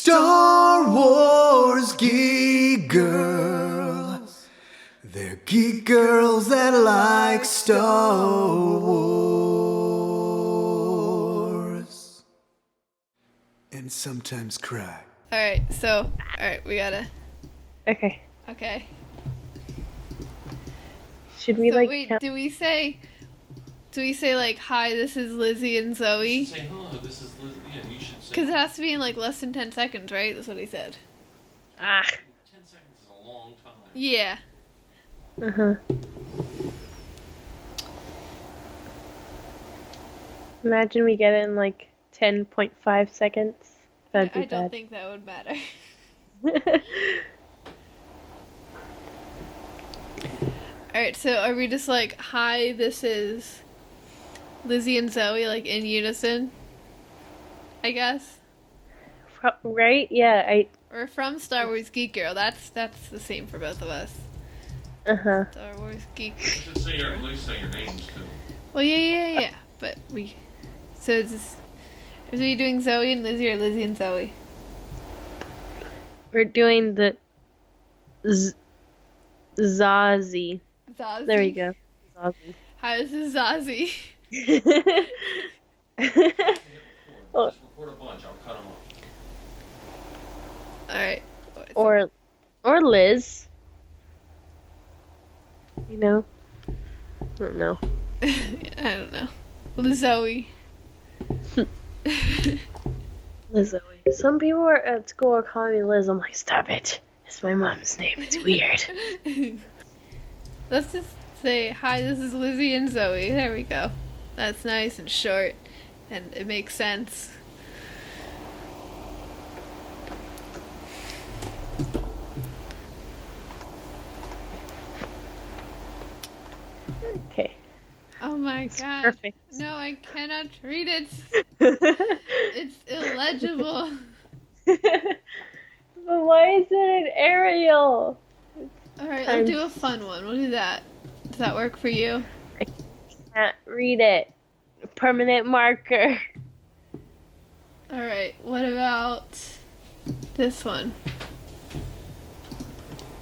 Star Wars geek girls. They're geek girls that like Star Wars. And sometimes cry. Alright, we gotta... Okay. Okay. Should we Wait, do we say like, hi, this is Lizzy and Zoe? Say hello, this is Liz. Yeah, you should say. Because it has to be in like less than 10 seconds, right? That's what he said. 10 seconds is a long time. Yeah. Imagine we get it in like 10.5 seconds. That'd be I don't bad. think that would matter. Alright, so are we just like, hi, this is Lizzy and Zoe, like in unison? I guess? Right? Yeah, Or from Star Wars Geek Girl. That's the same for both of us. Uh-huh. Star Wars Geek. You should say at least say your names too. Well, yeah. But so is we doing Zoe and Lizzy or Lizzy and Zoe? We're doing the Zazie. Zazie. There we go. Zazie. Hi, this is Zazie. Oh. Just record a bunch, I'll cut them off. Alright. Or Liz. You know? I don't know. I don't know. Zoe. Liz Zoe. Some people are at school are calling me Liz. I'm like, stop it. It's my mom's name. It's weird. Let's just say, hi, this is Lizzy and Zoe. There we go. That's nice and short, and it makes sense. Okay. Oh my It's god. perfect. No, I cannot read it. It's illegible. But why is it an Arial? Alright, let's do a fun one. We'll do that. Does that work for you? I can't read it. Permanent marker. Alright, what about this one?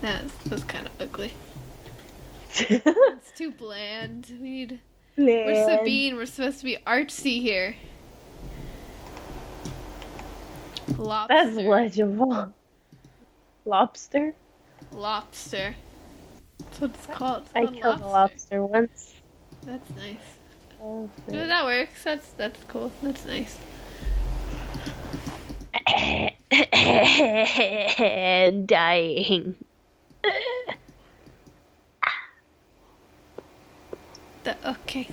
That's kind of ugly. It's too bland. We need... We're Sabine. We're supposed to be artsy here. Lobster. That's legible. Lobster? Lobster. That's what it's called. It's I called killed a lobster once. That's nice. Oh, No, that works. That's cool. That's nice. Dying. Okay.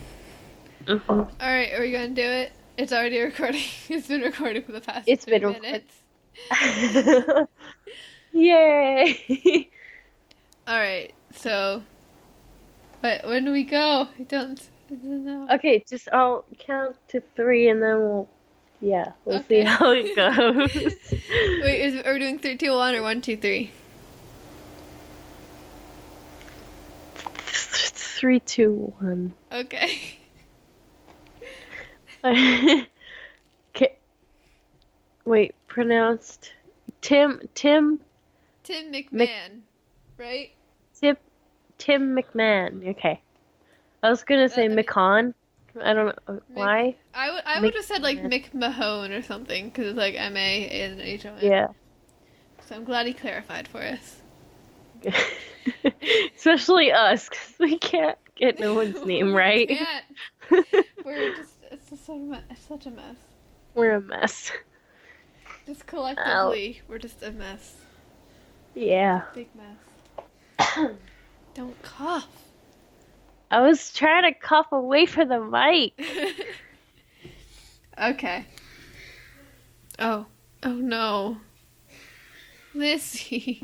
Mhm. Alright, are we gonna do it? It's already recording. It's been recording for the past It's 3 been minutes. Yay! Alright, so... But when do we go? I don't know. Okay, I'll count to 3 and then we'll see Okay. how it goes. Wait, are we doing 3, 2, 1 or 1, 2, 3? 3, 2, 1. Okay. Okay. Wait, pronounced Tim Tim McMahon, right? Tim McMahon. Okay. I was gonna say I mean- McCon. I don't know why. I would have said like McMahon or something because it's like M-A and H-O-N. Yeah. So I'm glad he clarified for us. Especially us, because we can't get no one's name right. We can't. It's just such a mess. We're a mess. Just collectively, we're just a mess. Yeah. Big mess. Don't cough. I was trying to cough away from the mic. Okay. Oh no. Lizzy.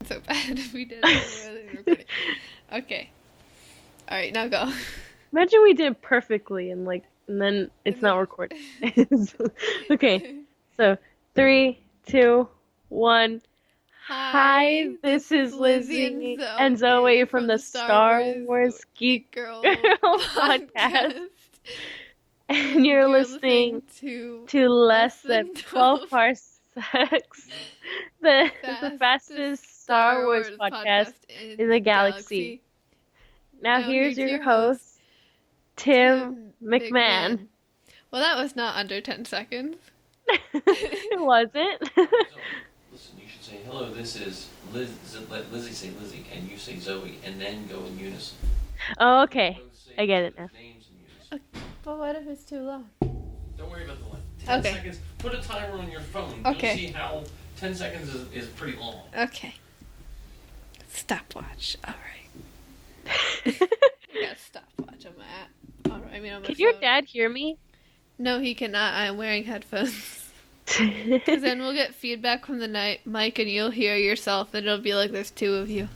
So bad if we did it. Recording. Okay. Alright, now go. Imagine we did it perfectly and then it's not recorded. Okay, so 3, 2, 1. Hi, this is Lizzy and Zoe from the Star Wars Geek Geek Girl Girl podcast, and you're listening to less than 12 parsecs, the fastest Star Wars podcast in the galaxy. Now here's your host, Tim McMahon. Well, that was not under 10 seconds. It wasn't. Listen, you should say, hello, this is Liz. Let Lizzie say Lizzie, and you say Zoe, and then go in unison. Oh, okay. Both say I get it each other's now. names in unison. But what if it's too long? Don't worry about the length. 10 Okay. seconds. Put a timer on your phone. Okay. You'll see how 10 seconds is pretty long. Okay. Stopwatch. All right. I got a stopwatch on my app. On my Can your phone. dad hear me? No, he cannot. I'm wearing headphones. Because then we'll get feedback from the mic and you'll hear yourself and it'll be like there's two of you.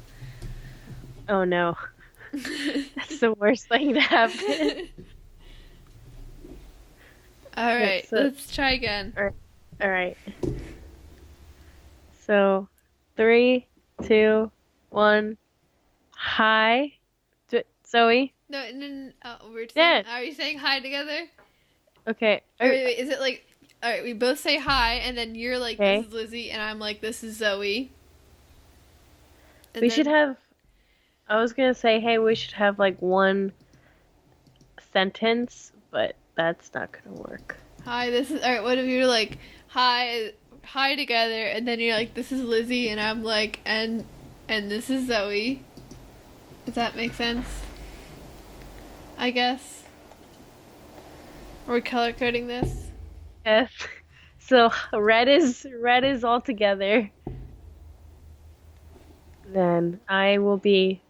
Oh no. That's the worst thing to happen. Alright, so- let's try again. Alright. So, 3, 2, 1. Hi. Zoe? No, we're Yeah. saying, are we saying hi together? Okay. Wait, is it like, alright, we both say hi and then you're like, Okay. this is Lizzie, and I'm like, this is Zoe. And We then- should have. I was gonna say, hey, we should have like one sentence, but that's not gonna work. Hi, this is, alright, what if you're like, hi together, and then you're like, this is Lizzie, and I'm like, and this is Zoe. Does that make sense? I guess. Are we color coding this? Yes. So red is all together. Then I will be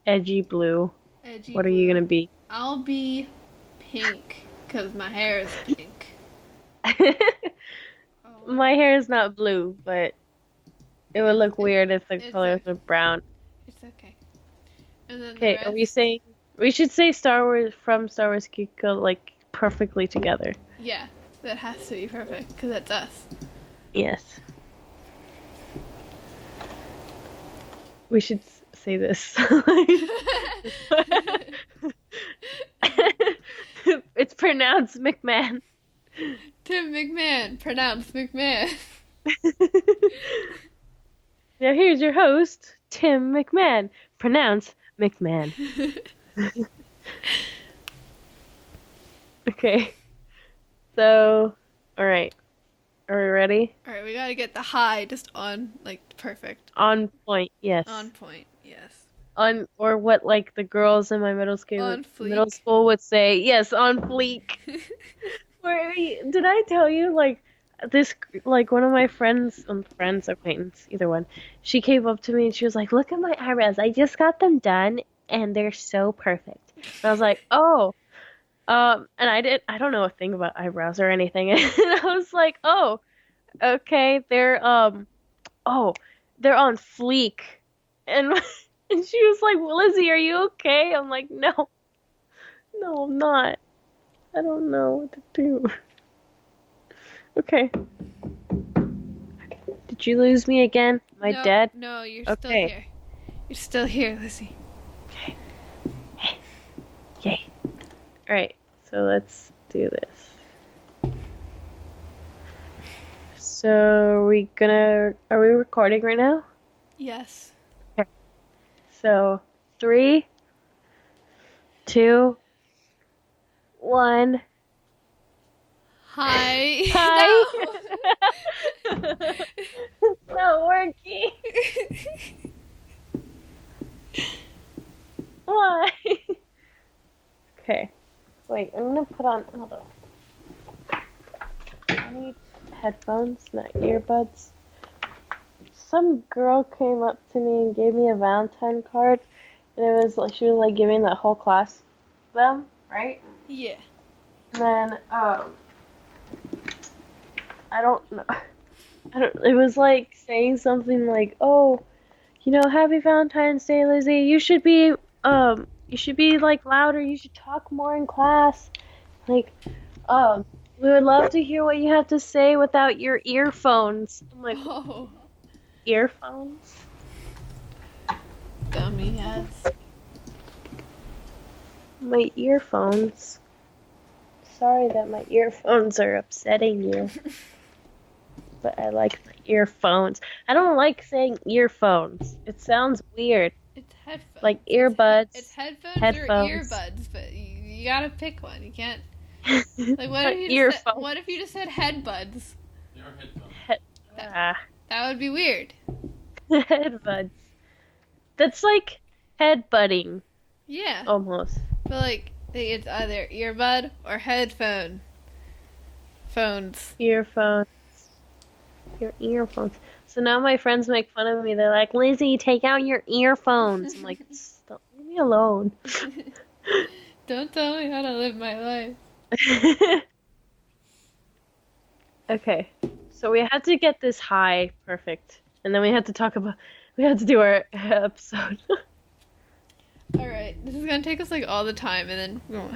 edgy blue. Edgy What are you blue. gonna be? I'll be pink, because my hair is pink. Oh. My hair is not blue, but it would look weird if the It's colors okay. were brown. It's okay. And then Okay, the are we rest- saying we should say Star Wars from Star Wars Geek Girl like perfectly together? Yeah, that has to be perfect, because that's us. Yes. We should say this. It's pronounced McMahon. Tim McMahon, pronounced McMahon. Now here's your host, Tim McMahon, pronounced McMahon. Okay. So, alright. Are we ready? Alright, we gotta get the hi just on, like, perfect. On point, yes. On point, yes. Or what like the girls in my middle school On fleek. would say, yes, on fleek. Did I tell you like this like one of my friends acquaintance, either one, she came up to me and she was like, look at my eyebrows, I just got them done and they're so perfect. And I was like, oh, and I don't know a thing about eyebrows or anything. And I was like, oh, okay, they're on fleek. And and she was like, well, Lizzie, are you okay? I'm like, no, I'm not. I don't know what to do. Okay. Did you lose me again? Am I dead? No, you're still Okay. here. You're still here, Lizzie. Okay. Yay. Alright, so let's do this. So, are we recording right now? Yes. So, 3, 2, 1. Hi. Hi. No. It's not working. Why? Okay. Wait, I'm gonna put on. Hold on. I need headphones, not earbuds. Some girl came up to me and gave me a Valentine card, and it was like she was like giving the whole class them, right? Yeah. And then I don't know. It was like saying something like, "Oh, happy Valentine's Day, Lizzie. You should be You should be like louder. You should talk more in class. Like, we would love to hear what you have to say without your earphones. I'm like, Oh, earphones? dummy ass. My earphones. Sorry that my earphones are upsetting you. But I like my earphones. I don't like saying earphones. It sounds weird. It's headphones. Like earbuds. It's headphones, headphones. or earbuds, but you gotta pick one. You can't. Like, Earphones. what if you just said headbuds? They are headphones. That would be weird. Headbuds. That's like headbutting, Yeah, almost. but like it's either earbud or headphone. Phones. Earphones. Your earphones. So now my friends make fun of me. They're like, Lizzie, take out your earphones. I'm like, stop, leave me alone. Don't tell me how to live my life. Okay, so we had to get this high perfect, and then we had to do our episode. All right, this is gonna take us like all the time, and then we won't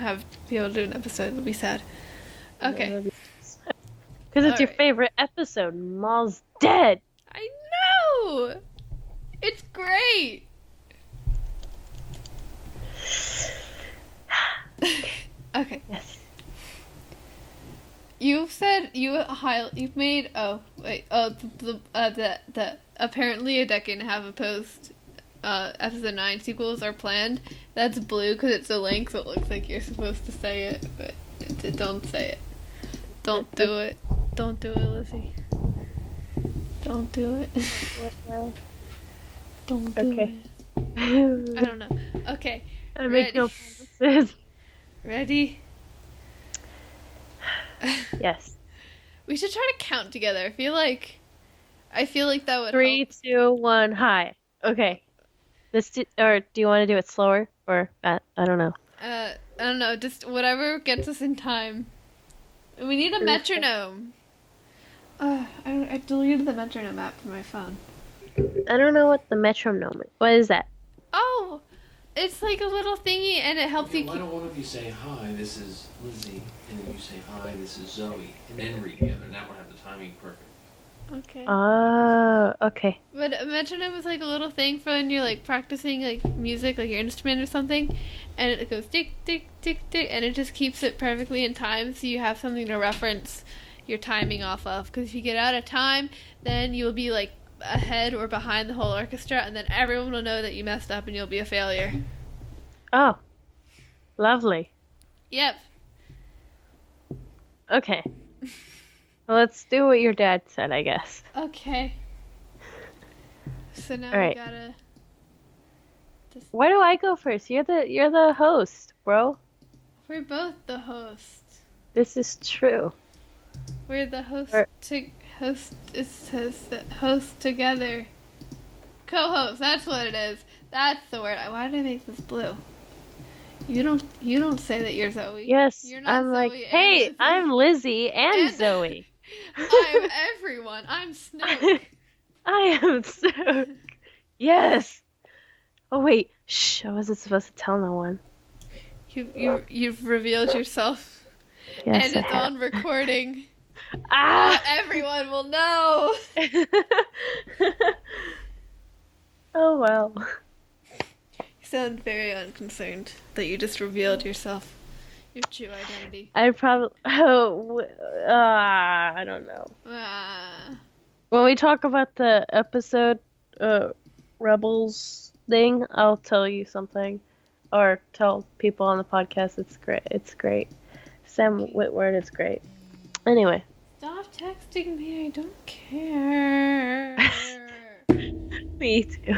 be able to do an episode. It'll be sad. Okay. Because it's your Alright. favorite episode. Maul's dead. I know. It's great. Okay. Yes. You've said you've made the apparently a decade and a half of post episode 9 sequels are planned. That's blue because it's a link, so it looks like you're supposed to say it, but don't say it. Don't do it. Don't do it, Lizzie. Don't do it. Don't do Okay. it. I don't know. Okay. I make no Ready? promises. Ready? Yes. We should try to count together. I feel like that would 3, 2, 1, high. Okay. Or do you want to do it slower? Or I don't know. help. I don't know. Just whatever gets us in time. We need a metronome. I deleted the metronome app from my phone. I don't know what the metronome is. What is that? Oh, it's like a little thingy, and it helps Okay, you why keep. don't one of you say, hi, this is Lizzie, and then you say, hi, this is Zoe, and then read together. Now we'll have the timing perfect. Okay. Oh, okay. But a metronome is like a little thing for when you're like practicing like music, like your instrument or something, and it goes tick tick tick tick, and it just keeps it perfectly in time, so you have something to reference your timing off of. Because if you get out of time, then you'll be like ahead or behind the whole orchestra, and then everyone will know that you messed up, and you'll be a failure. Oh, lovely. Yep. Okay. Well, let's do what your dad said, I guess. Okay. So now All right. we gotta. Why do I go first? You're the host, bro. We're both the hosts. This is true. We're the host Or- to host. It says that host together. Co-host. That's what it is. That's the word. Why did I make this blue? You don't say that you're Zoe. Yes, You're not I'm Zoe like, and hey, Lizzie. I'm Lizzie and And- Zoe. I'm everyone. I'm Snoke. I am so. Yes. Oh wait, shh! I wasn't supposed to tell no one. You've revealed yourself, Yes, and I it's have. on recording. Ah! Everyone will know. Oh well. You sound very unconcerned that you just revealed yourself, your true identity. I probably. Oh, I don't know. Ah. When we talk about the episode, Rebels thing, I'll tell you something, or tell people on the podcast. It's great. It's great. Sam Whitward, it's great. Anyway. Stop texting me. I don't care. Me too.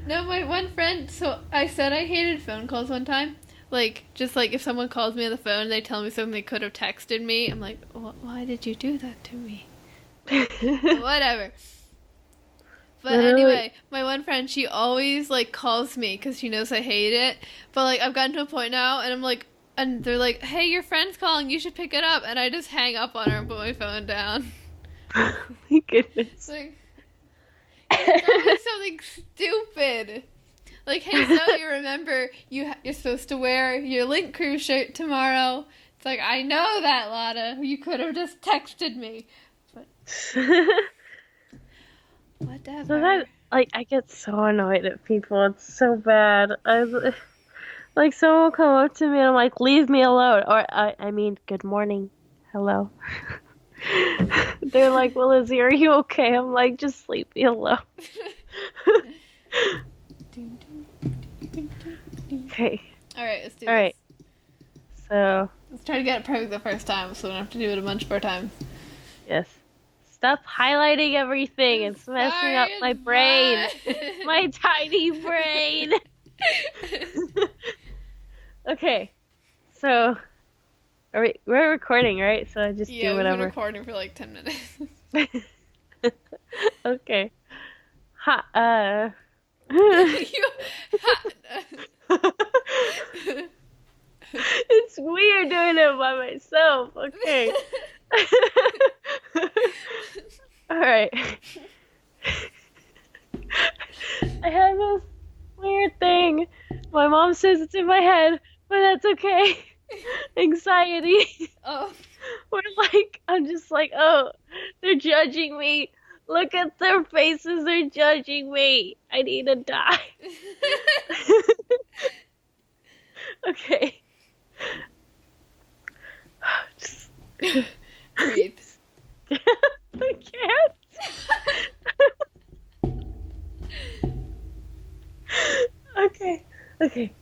No, my one friend. So I said I hated phone calls one time. Like, just like if someone calls me on the phone, they tell me something they could have texted me. I'm like, why did you do that to me? Whatever. But Literally. anyway, my one friend, she always like calls me because she knows I hate it. But like, I've gotten to a point now, and I'm like, and they're like, "Hey, your friend's calling. You should pick it up." And I just hang up on her and put my phone down. Oh my goodness. It's like, tell me something stupid. Like, hey, Zoe, remember, you're supposed to wear your Link Crew shirt tomorrow. It's like, I know that, Lana. You could have just texted me. But whatever. So that, like, I get so annoyed at people. It's so bad. Like, someone will come up to me and I'm like, leave me alone. Or, I mean, good morning. Hello. They're like, well, Lizzie, are you okay? I'm like, just leave me alone. Okay. Alright, let's do All right. this. So, Let's try to get it perfect the first time so we don't have to do it a bunch more times. yes. Stop highlighting everything. It's messing up my brain. My tiny brain. Okay. So, we're recording, right? So I just Yeah, do we've been whatever. recording for like 10 minutes. Okay. It's weird doing it by myself. Okay. All right. I have this weird thing. My mom says it's in my head, but that's okay. Anxiety. Oh. Where like I'm just like, oh, they're judging me. Look at their faces, they're judging me. I need to die. Okay. Just Breathe. I can't. Okay.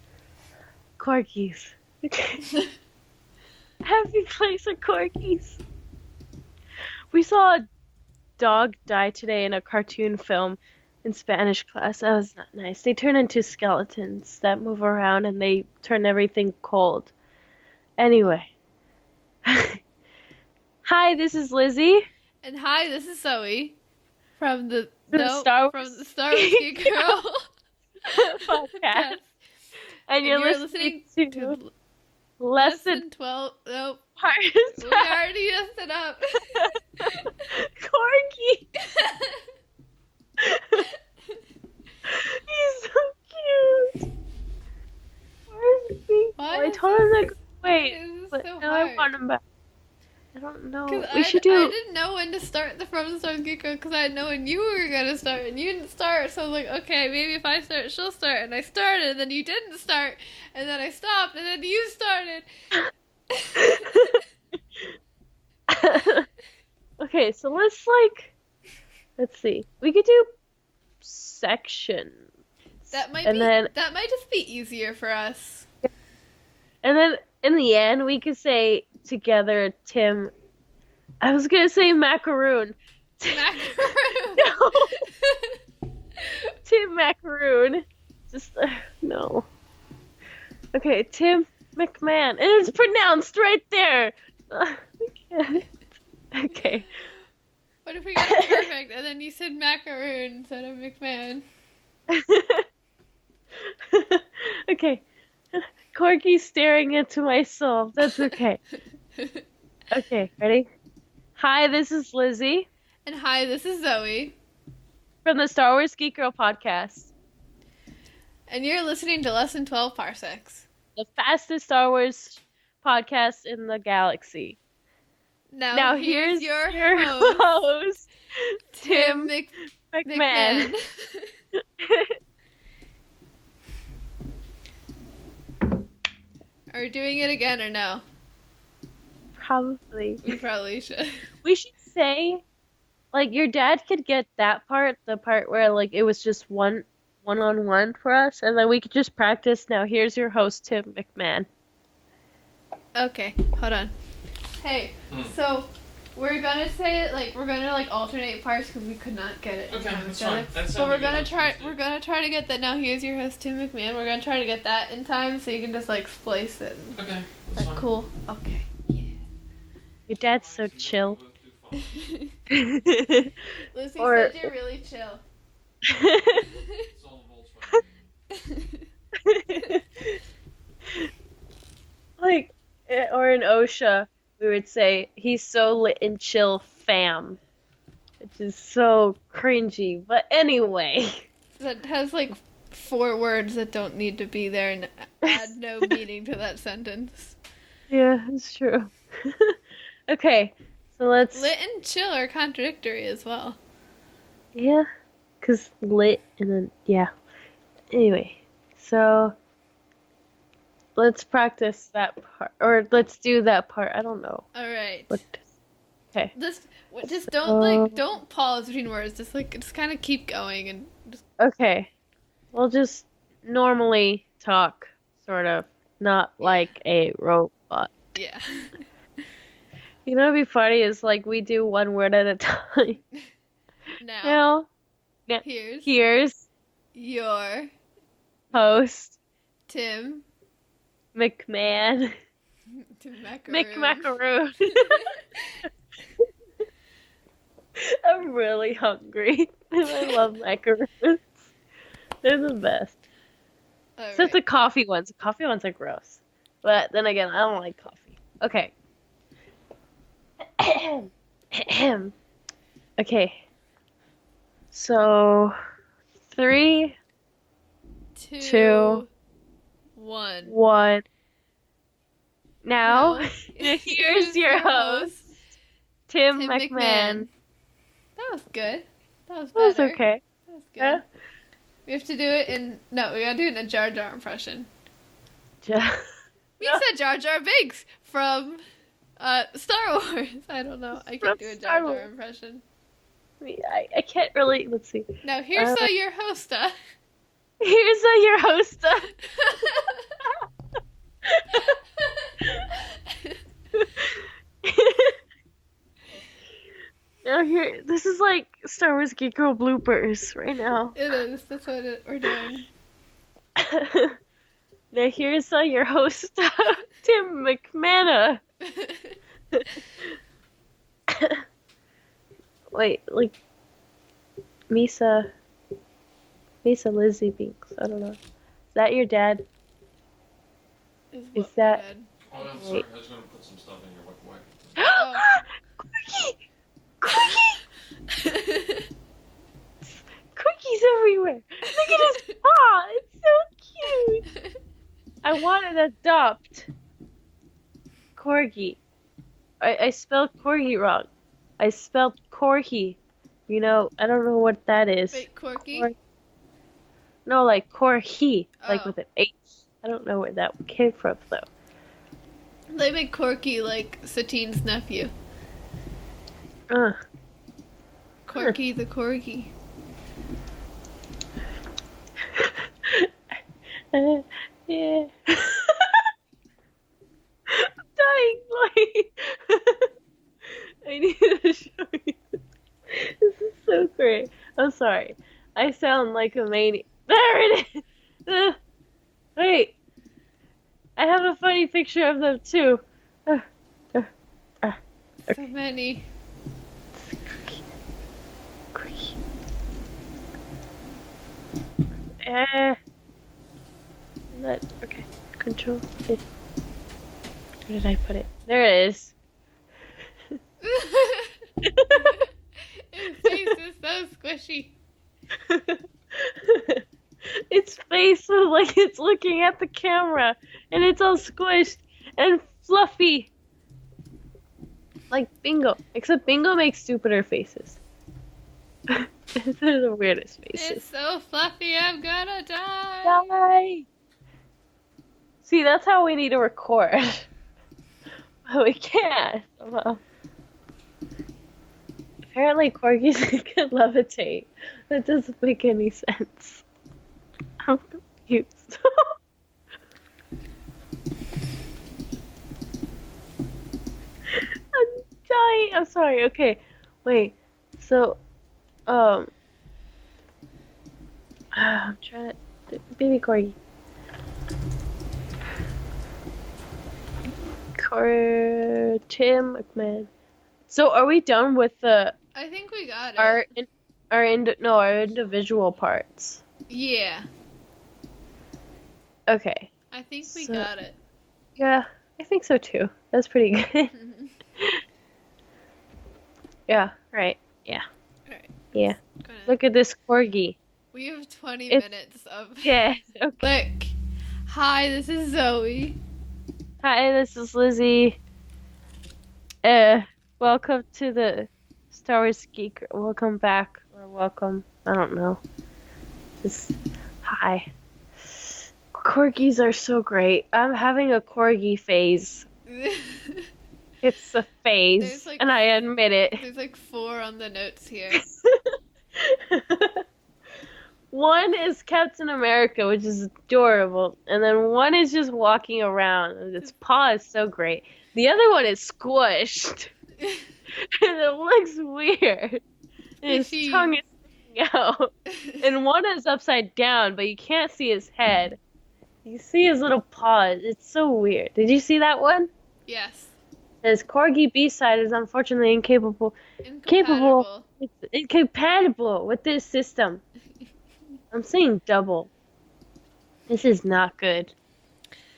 Corgis. Okay. Happy place of corgis. We saw a dog die today in a cartoon film in Spanish class. That was not nice. They turn into skeletons that move around and they turn everything cold. Anyway. Hi, this is Lizzie. And hi, this is Zoe from the Star Wars Geek Girl podcast. And you're listening to Lesson 12. Nope. Parts. We already messed it up. Corgi. He's so cute. Where is he? Why I is told him to go Why away, is this but so now I hard? want him back. I don't know. 'Cause We should I do. didn't know when to start the From the Stars Geek Girl because I didn't know when you were gonna start and you didn't start. So I was like, okay, maybe if I start, she'll start. And I started, and then you didn't start, and then I stopped, and then you started. Okay, so let's see. We could do sections. That might just be easier for us. And then in the end, we could say together, Tim. I was gonna say macaroon. Macaroon. No. Tim Macaroon. Just no. Okay, Tim McMahon, and it's pronounced right there. Okay. What if we got it perfect and then you said macaroon instead of McMahon? Okay. Corky's staring into my soul. That's okay. Okay, ready? Hi, this is Lizzie And hi, this is Zoe. from the Star Wars Geek Girl podcast, And you're listening to Lesson 12 Parsecs. the fastest Star Wars podcast in the galaxy. Now here's your host, host, Tim McMahon. Are we doing it again or no? Probably. We probably should. We should say, like, your dad could get that part, the part where, like, it was just one-on-one for us, and then we could just practice. Now, here's your host, Tim McMahon. Okay, hold on. Hey, so we're gonna say it like we're gonna like alternate parts because we could not get it. Okay, in time that's together. fine. That's But we're gonna try. We're gonna try to get that. Now here's your host Tim McMahon. We're gonna try to get that in time so you can just like splice it. Okay, Is that's that fine. cool? Okay. Yeah. Your dad's so chill. Lucy Or- said you're really chill. It's all Volkswagen. Like, or in OSHA, we would say, he's so lit and chill, fam. Which is so cringy. But anyway. That has like 4 words that don't need to be there and add no meaning to that sentence. Yeah, it's true. Okay, so let's. Lit and chill are contradictory as well. Yeah, because lit and then, yeah. Anyway, so let's practice that part. Or let's do that part. I don't know. All right. What? Okay. Just don't pause between words. Just kind of keep going and just. Okay. We'll just normally talk, sort of. Not like a robot. Yeah. You know what'd be funny is like we do one word at a time. Now, Now, here's your host, host, Tim McMahon. McMacaroon. McMacaroon. I'm really hungry. I love macaroons. They're the best. All Except the coffee ones. The coffee ones are gross. But then again, I don't like coffee. Okay. Okay. So, 3, 2, 1. 1. Now, Now, here's your host, Tim McMahon. That was good. That was That was better. okay. That was good. Yeah. We have to do it in. No, we gotta do it in a Jar Jar impression. Yeah. We said Jar Jar Binks from Star Wars. I don't know. I From can't do a Star Jar Jar Wars. impression. I can't really. Let's see. Now here's your hosta. Here's your host. Now here, this is like Star Wars Geek Girl bloopers right now. It is. That's what we're doing. Now here's your host, Tim McMahon. Wait, like Misa Lizzy Binks. I don't know. Is that your dad? Is Is what that- we did. Oh, I'm sorry. I was going to put some stuff in your wick. Oh. Quickie! Quickies everywhere! Look at his paw! It's so cute! I want to adopt Corgi. I spelled Corgi wrong. I spelled Corgi. You know, I don't know what that is. Wait, Corky? No, like Corgi, like Oh. with an H. I don't know where that came from, though. They make Corky like Satine's nephew. Corky the Corgi. Yeah. I'm dying, like. I need to show you. This is so great. I'm sorry. I sound like a maniac. There it is! Wait. I have a funny picture of them, too. So many. Okay. Control. Where did I put it? There it is. His face is so squishy. Its face is like it's looking at the camera, and it's all squished and fluffy. Like Bingo. Except Bingo makes stupider faces. They're the weirdest faces. It's so fluffy, I'm gonna die. Die! See, that's how we need to record. But we can't, somehow. Apparently corgis can levitate. That doesn't make any sense. I'm confused. I'm dying. I'm sorry. Okay. Wait. So, I'm trying to... Baby corgi. Tim McMahon. So are we done with the I think we got it. our individual parts? Yeah, Okay. I think we So- got it. Yeah, I think so too. That's pretty good. Yeah, right. Yeah. Alright. Yeah. Gonna- Look at this corgi. We have 20 It's- minutes of Yeah. Okay. like, hi, this is Zoe. Hi, this is Lizzy. Welcome to the Star Wars Geek. Welcome back, or welcome. I don't know. Just hi. Corgis are so great. I'm having a corgi phase. It's a phase, There's, like- and I admit it. There's like 4 on the notes here. One is Captain America, which is adorable, and then one is just walking around, and its paw is so great. The other one is squished, and it looks weird. And his Fishy. tongue is sticking out, and one is upside down, but you can't see his head. You see his little paws. It's so weird. Did you see that one? Yes. His corgi B-side is unfortunately Incompatible. It's incompatible with this system. I'm saying double. This is not good.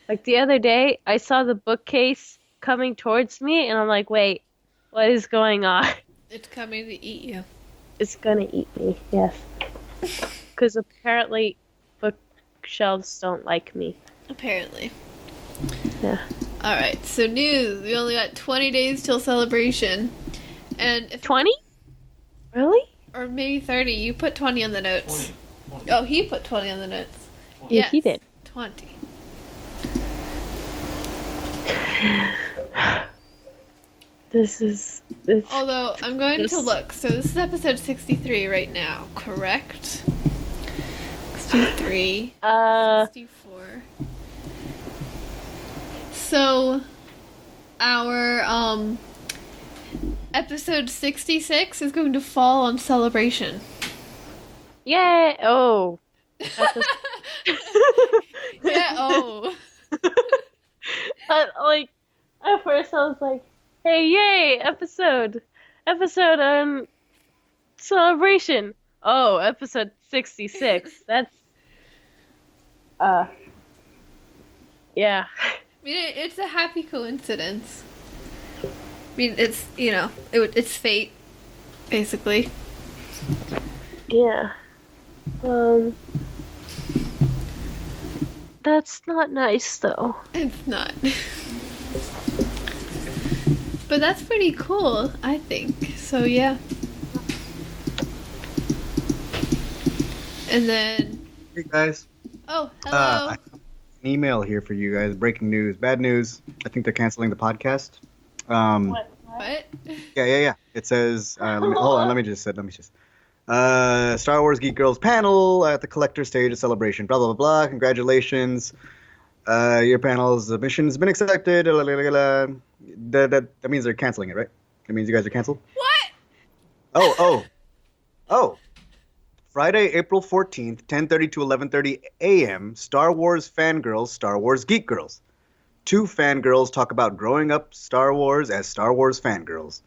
Like the other day, I saw the bookcase coming towards me, and I'm like, wait, what is going on? It's coming to eat you. It's gonna eat me, yes. Because apparently bookshelves don't like me. Apparently. Yeah. Alright, so news. We only got 20 days till celebration. And if 20? Really? or maybe 30. You put 20 on the notes. 20. Oh, he put 20 on the notes. Yeah, he did. 20. This. Although, I'm going to This- look. So this is episode 63 right now, correct? 63. 64. So, our, episode 66 is going to fall on celebration. Yeah. Oh. Yeah, oh. Like, at first I was like, hey, yay, episode on celebration. Oh, episode 66. That's, yeah. I mean, it's a happy coincidence. I mean, it's, it's fate, basically. Yeah. That's not nice, though. It's not. But that's pretty cool, I think. So, yeah. And then... Hey guys, Oh, hello. an email here for you guys. Breaking news, bad news. I think they're canceling the podcast. What? Yeah. It says, hold on, let me just. Star Wars Geek Girls panel at the collector stage of celebration. Blah, blah, blah, blah. Congratulations. Your panel's submission has been accepted. That means they're canceling it, right? That means you guys are canceled? What? Oh. Friday, April 14th, 10:30 to 11:30 a.m., Star Wars Fangirls, Star Wars Geek Girls. 2 fangirls talk about growing up Star Wars as Star Wars fangirls.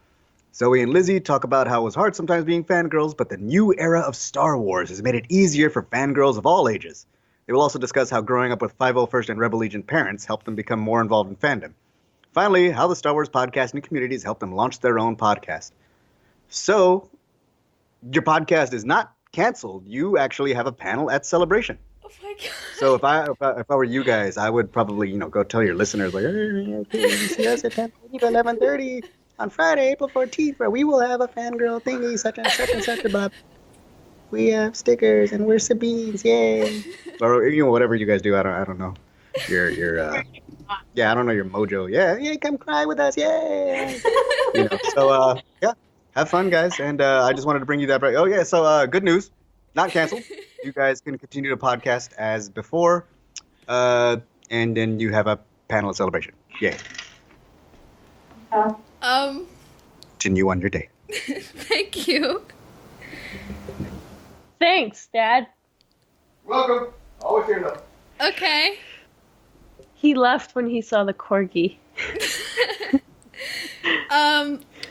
Zoe and Lizzy talk about how it was hard sometimes being fangirls, but the new era of Star Wars has made it easier for fangirls of all ages. They will also discuss how growing up with 501st and Rebel Legion parents helped them become more involved in fandom. Finally, how the Star Wars podcasting communities helped them launch their own podcast. So, your podcast is not canceled. You actually have a panel at Celebration. Oh my god. So if I were you guys, I would probably go tell your listeners like, hey, you see us at 10:30 to 11:30 on Friday, April 14th, where we will have a fangirl thingy, such and such and such about. We have stickers and we're Sabines, yay! Or whatever you guys do. I don't know. Your yeah, I don't know your mojo. Yeah, come cry with us, yay! So yeah, have fun, guys. And I just wanted to bring you that. Oh yeah, so good news, not canceled. You guys can continue to podcast as before, and then you have a panel at Celebration. Yay! Continue on your day. Thank you. Thanks, Dad. Welcome. Always here to. Okay. He left when he saw the corgi.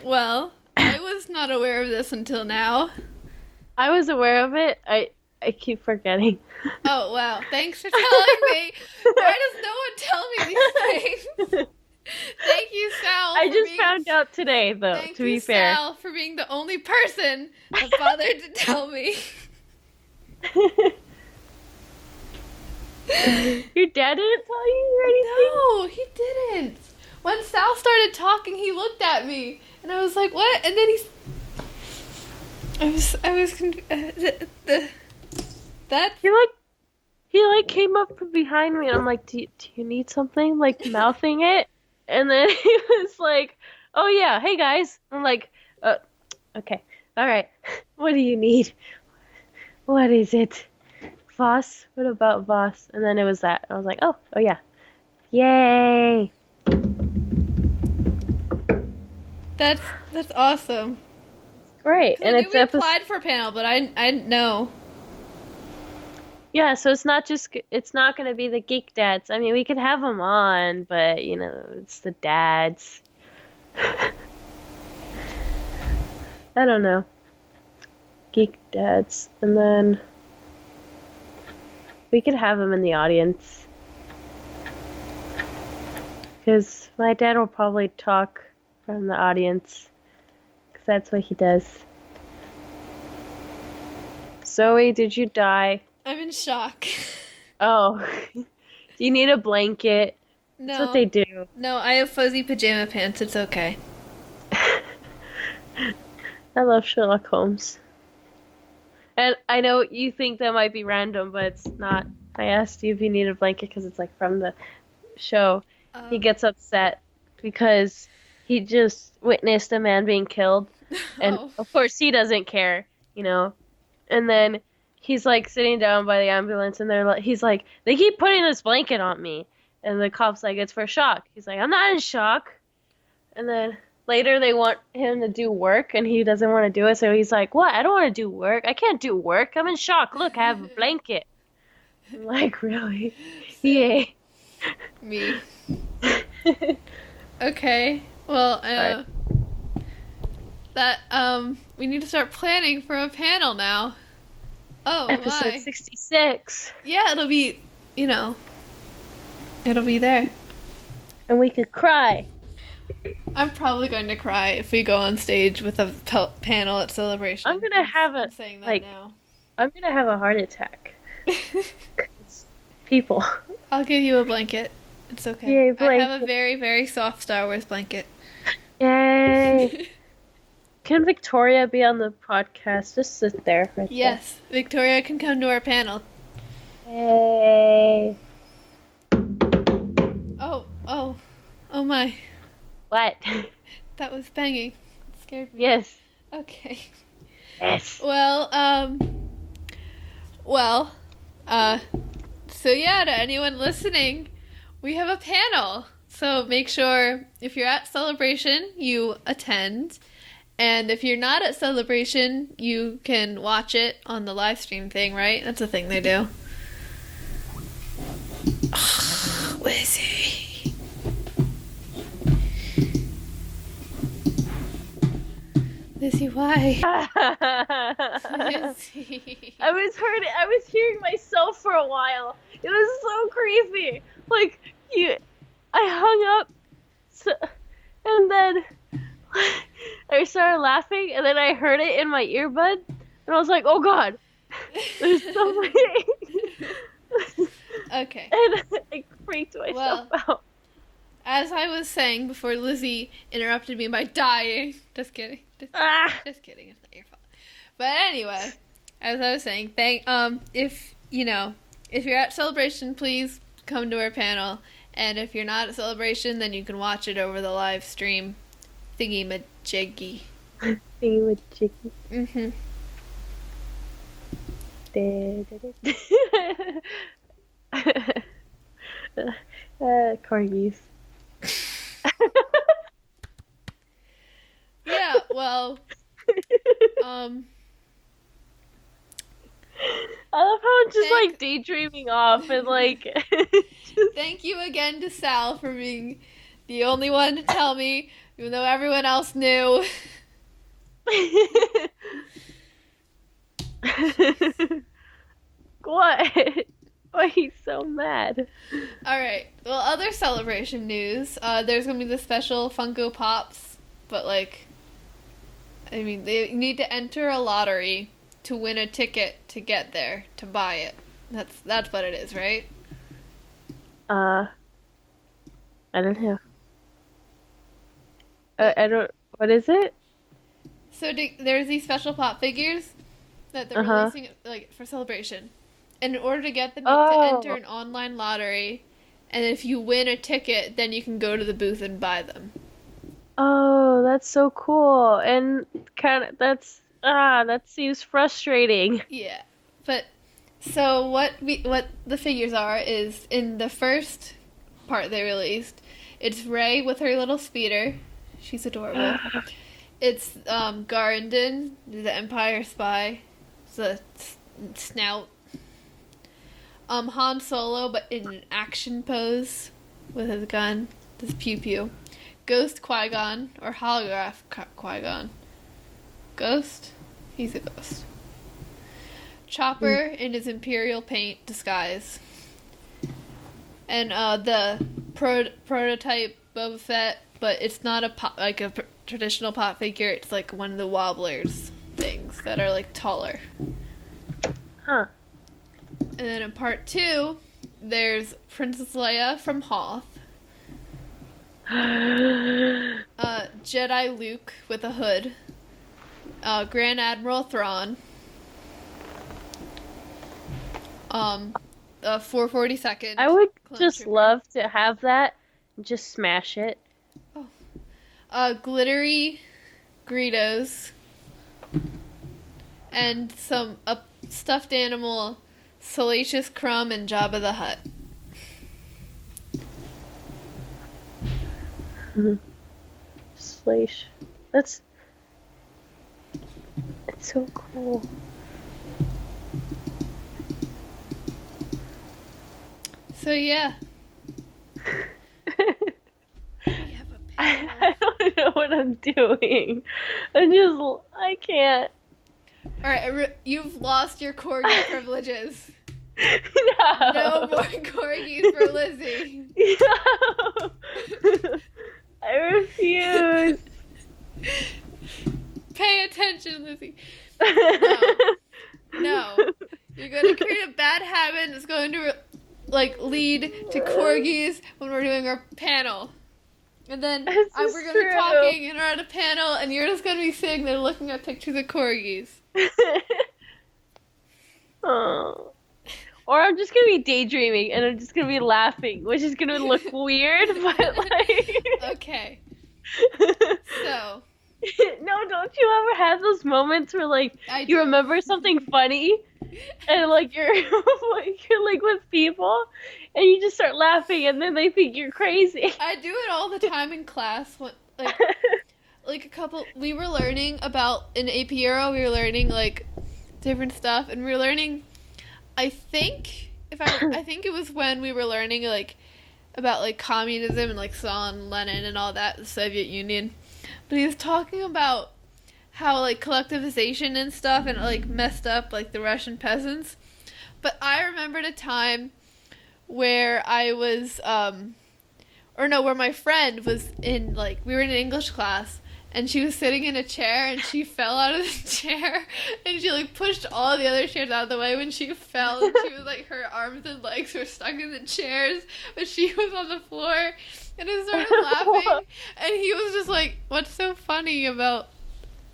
Well, I was not aware of this until now. I was aware of it. I keep forgetting. Oh, wow. Thanks for telling me. Why does no one tell me these things? Thank you, Sal. I for just being- found out today, though, Thank to you, be fair. Sal, for being the only person that bothered to tell me. Your dad didn't tell you anything? No, he didn't. When Sal started talking, he looked at me, and I was like, "What?" And then I was that. He came up from behind me and I'm like, do you need something? Like mouthing it. And then he was like, oh yeah, hey guys. I'm like, okay. All right. What do you need? What is it? Voss? What about Voss? And then it was that. I was like, oh yeah. Yay. That's awesome. Great. And I knew it's we applied for a panel, but I didn't know. Yeah, so it's not going to be the geek dads. I mean, we could have them on, but it's the dads. I don't know. Geek dads. And then we could have them in the audience. Because my dad will probably talk from the audience. Because that's what he does. Zoe, did you die? I'm in shock. Oh. Do you need a blanket? No. That's what they do. No, I have fuzzy pajama pants. It's okay. I love Sherlock Holmes. And I know you think that might be random, but it's not. I asked you if you need a blanket because it's like from the show. He gets upset because he just witnessed a man being killed. And of course he doesn't care, And then he's like sitting down by the ambulance and he's like, they keep putting this blanket on me. And the cop's like, it's for shock. He's like, I'm not in shock. And then later they want him to do work and he doesn't want to do it. So he's like, what? I don't want to do work. I can't do work. I'm in shock. Look, I have a blanket. I'm like, really? Yay. Me. Okay. Well, we need to start planning for a panel now. Oh, Episode 66. Yeah, it'll be, it'll be there. And we could cry. I'm probably going to cry if we go on stage with a panel at Celebration. I'm gonna have I'm saying that now. I'm gonna have a heart attack. People. I'll give you a blanket. It's okay. Yay, blanket. I have a very, very soft Star Wars blanket. Yay. Can Victoria be on the podcast? Just sit there. Yes, Victoria can come to our panel. Yay. Oh my. What? That was banging. It scared me. Yes. Okay. Yes. So yeah, to anyone listening, we have a panel. So make sure if you're at Celebration, you attend. And if you're not at Celebration, you can watch it on the live stream thing, right? That's a thing they do. Lizzy. Lizzy, why? Lizzy. I was hearing myself for a while. It was so creepy. Like, I hung up, and then I started laughing, and then I heard it in my earbud, and I was like, oh god, there's somebody. Okay. And I freaked myself out. As I was saying before Lizzy interrupted me by dying. Just kidding. Just kidding. It's not your fault. But anyway, as I was saying, if you're at Celebration, please come to our panel. And if you're not at Celebration, then you can watch it over the live stream thingy-majiggy. Thingy-majiggy. Mm-hmm. Corgis. Yeah, well, I love how I'm just daydreaming off and Thank you again to Sal for being the only one to tell me, even though everyone else knew. What? Why he's so mad? Alright, well, other Celebration news. There's gonna be the special Funko Pops, but they need to enter a lottery to win a ticket to get there to buy it. That's what it is, right? I don't know. I don't. What is it? So there's these special pop figures that they're releasing like for celebration. And in order to get them, you have to enter an online lottery, and if you win a ticket, then you can go to the booth and buy them. Oh, that's so cool. And that seems frustrating. Yeah. But so what the figures are is in the first part they released, it's Rey with her little speeder. She's adorable. It's Garndon, the Empire spy. It's a snout. Han Solo, but in an action pose with his gun. This pew pew. Ghost Qui-Gon or holograph Qui-Gon. Ghost? He's a ghost. Chopper in his Imperial paint disguise. And the prototype Boba Fett, but it's not a traditional pop figure. It's like one of the wobblers things that are like taller. Huh. And then in part 2, there's Princess Leia from Hoth. Jedi Luke with a hood. Grand Admiral Thrawn. 442nd. I would Clone just Trooper. love to have that and just smash it. Glittery Greedos. And some stuffed animal, Salacious Crumb and Jabba the Hutt. Slash. It's so cool. So yeah. I don't know what I'm doing. I can't. Alright, you've lost your corgi privileges. No. No more corgis for Lizzie. No. I refuse. Pay attention, Lizzie. No. You're going to create a bad habit that's going to lead to corgis when we're doing our panel. And then This is we're going to be true. talking and we're at a panel and you're just going to be sitting there looking at pictures of corgis. Oh. Or I'm just gonna be daydreaming and I'm just gonna be laughing, which is gonna look weird, but like. Okay. So. No, don't you ever have those moments where like I you do. remember something funny and like you're you're like with people and you just start laughing and then they think you're crazy. I do it all the time in class. When, we were learning about, in AP Euro, we were learning, different stuff, and we were learning, I think it was when we were learning, about, communism and, Stalin, Lenin, and all that, the Soviet Union. But he was talking about how, collectivization and stuff, and it, messed up, the Russian peasants. But I remembered a time where I was, where my friend was in, we were in an English class, and she was sitting in a chair, and she fell out of the chair, and she, pushed all the other chairs out of the way when she fell, and she was, her arms and legs were stuck in the chairs, but she was on the floor, and I started laughing, and he was just what's so funny about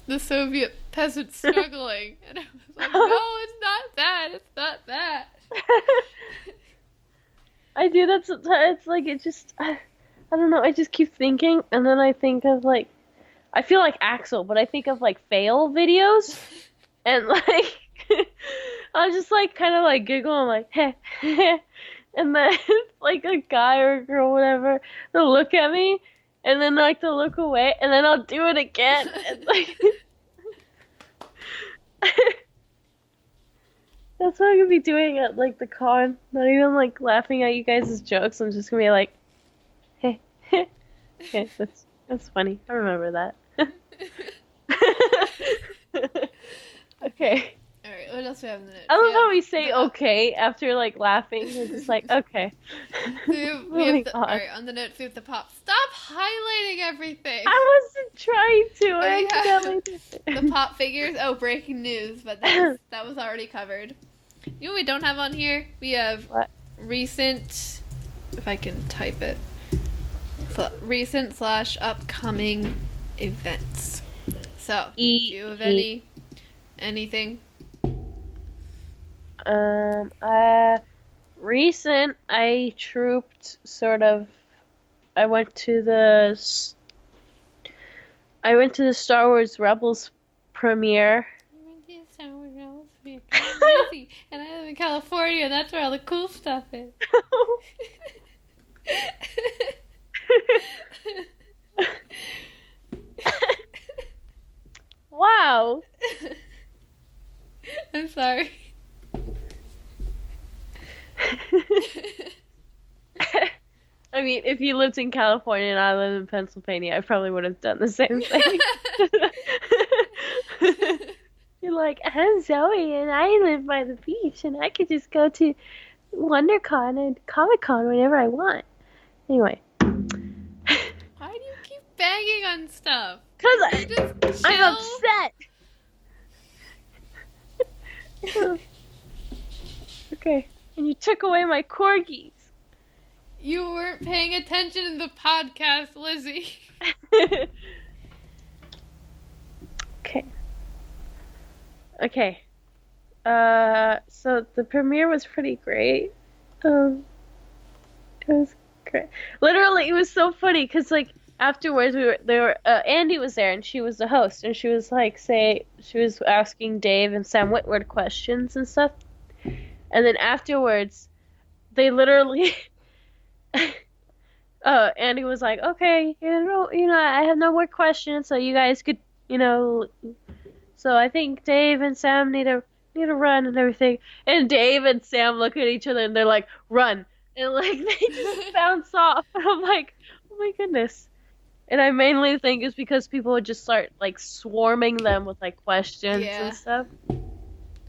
the Soviet peasants struggling? And I was like, no, it's not that, it's not that. I do that sometimes. I don't know, I just keep thinking, and then I think of, I feel like Axel, but I think of, fail videos, and, I'll just, kind of, giggle, and, heh, heh, and then, a guy or a girl, whatever, they'll look at me, and then, they'll look away, and then I'll do it again, and, that's what I'm gonna be doing at, the con, not even, laughing at you guys' jokes, I'm just gonna be like, heh, heh, okay, that's funny, I remember that. Okay. Alright, what else do we have in the notes? I love how we say okay after laughing. We're just okay. Alright, on the notes we have the pop. Stop highlighting everything! I wasn't trying to. I Oh, yeah. accidentally did it. The pop figures. Oh, breaking news, but that was already covered. You know what we don't have on here? We have What? recent, if I can type it, recent / upcoming events. So, do you have anything? Recent, I trooped sort of. I went to the Star Wars Rebels premiere. And I live in California, and that's where all the cool stuff is. Wow. I'm sorry. I mean, if you lived in California and I live in Pennsylvania, I probably would have done the same thing. You're like, I'm Zoe and I live by the beach and I could just go to WonderCon and Comic-Con whenever I want. Anyway. Why do you keep banging on stuff? Because I'm upset. Okay. And you took away my corgis. You weren't paying attention in the podcast, Lizzie. Okay. So the premiere was pretty great. It was great. Literally, it was so funny because like afterwards Andy was there and she was the host and she was like she was asking Dave and Sam Witwer questions and stuff. And then afterwards, they literally Andy was like, okay, I have no more questions, so you guys could, so I think Dave and Sam need to run and everything. And Dave and Sam look at each other and they're like, run. And like they just bounce off. And I'm like, oh my goodness. And I mainly think it's because people would just start like swarming them with like questions and stuff.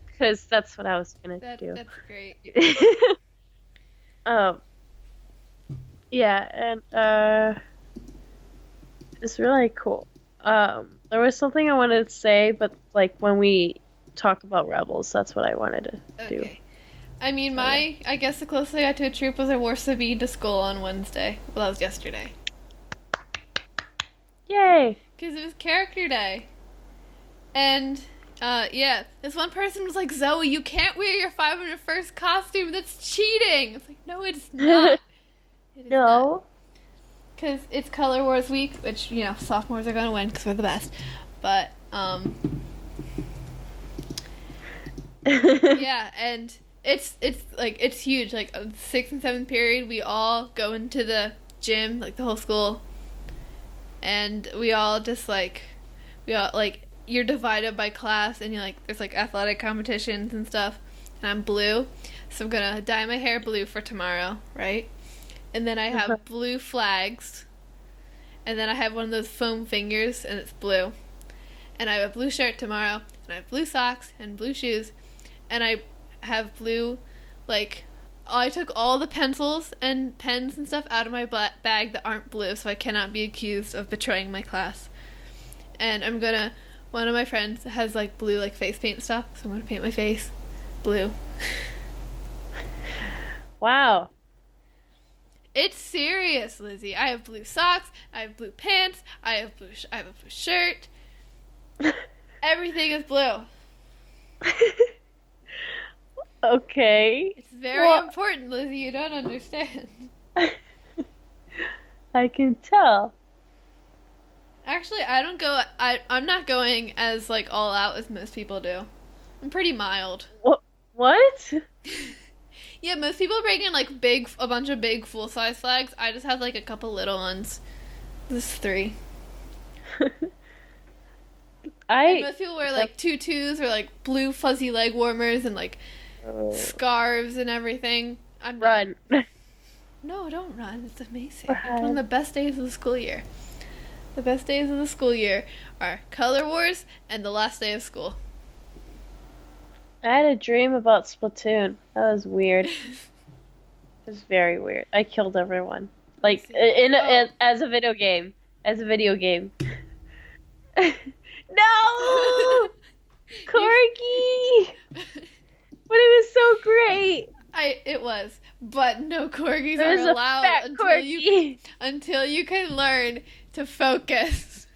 Because that's what I was gonna do. That's great. Yeah, and it's really cool. There was something I wanted to say, but like when we talk about Rebels, that's what I wanted to do. I mean, I guess the closest I got to a troop was I wore Sabine to school on Wednesday. Well, that was yesterday. Yay! Because it was character day. And, this one person was like, Zoe, you can't wear your 501st costume. That's cheating. It's like, no, it's not. No. Because it's Color Wars week, which, sophomores are going to win because we're the best. But, yeah, and it's huge. Like, 6th and 7th period, we all go into the gym, like, the whole school. And we all just, you're divided by class, and there's, athletic competitions and stuff. And I'm blue, so I'm going to dye my hair blue for tomorrow, right? And then I have blue flags. And then I have one of those foam fingers, and it's blue. And I have a blue shirt tomorrow. And I have blue socks and blue shoes. And I have blue, I took all the pencils and pens and stuff out of my bag that aren't blue, so I cannot be accused of betraying my class. And one of my friends has, blue, face paint stuff, so I'm going to paint my face blue. Wow. It's serious, Lizzie. I have blue socks. I have blue pants. I have a blue shirt. Everything is blue. Okay. It's very important, Lizzie. You don't understand. I can tell. Actually, I'm not going as all out as most people do. I'm pretty mild. What? Yeah, most people bring in a bunch of big full-size flags. I just have a couple little ones. This is 3. And most people wear tutus or blue fuzzy leg warmers and scarves and everything. Run. No, don't run. It's amazing. It's one of the best days of the school year. The best days of the school year are Color Wars and the last day of school. I had a dream about Splatoon. That was weird. It was very weird. I killed everyone. As a video game. No! Corgi! But it was so great. It was, but no corgis There's are a allowed fat corgi. until you can learn to focus.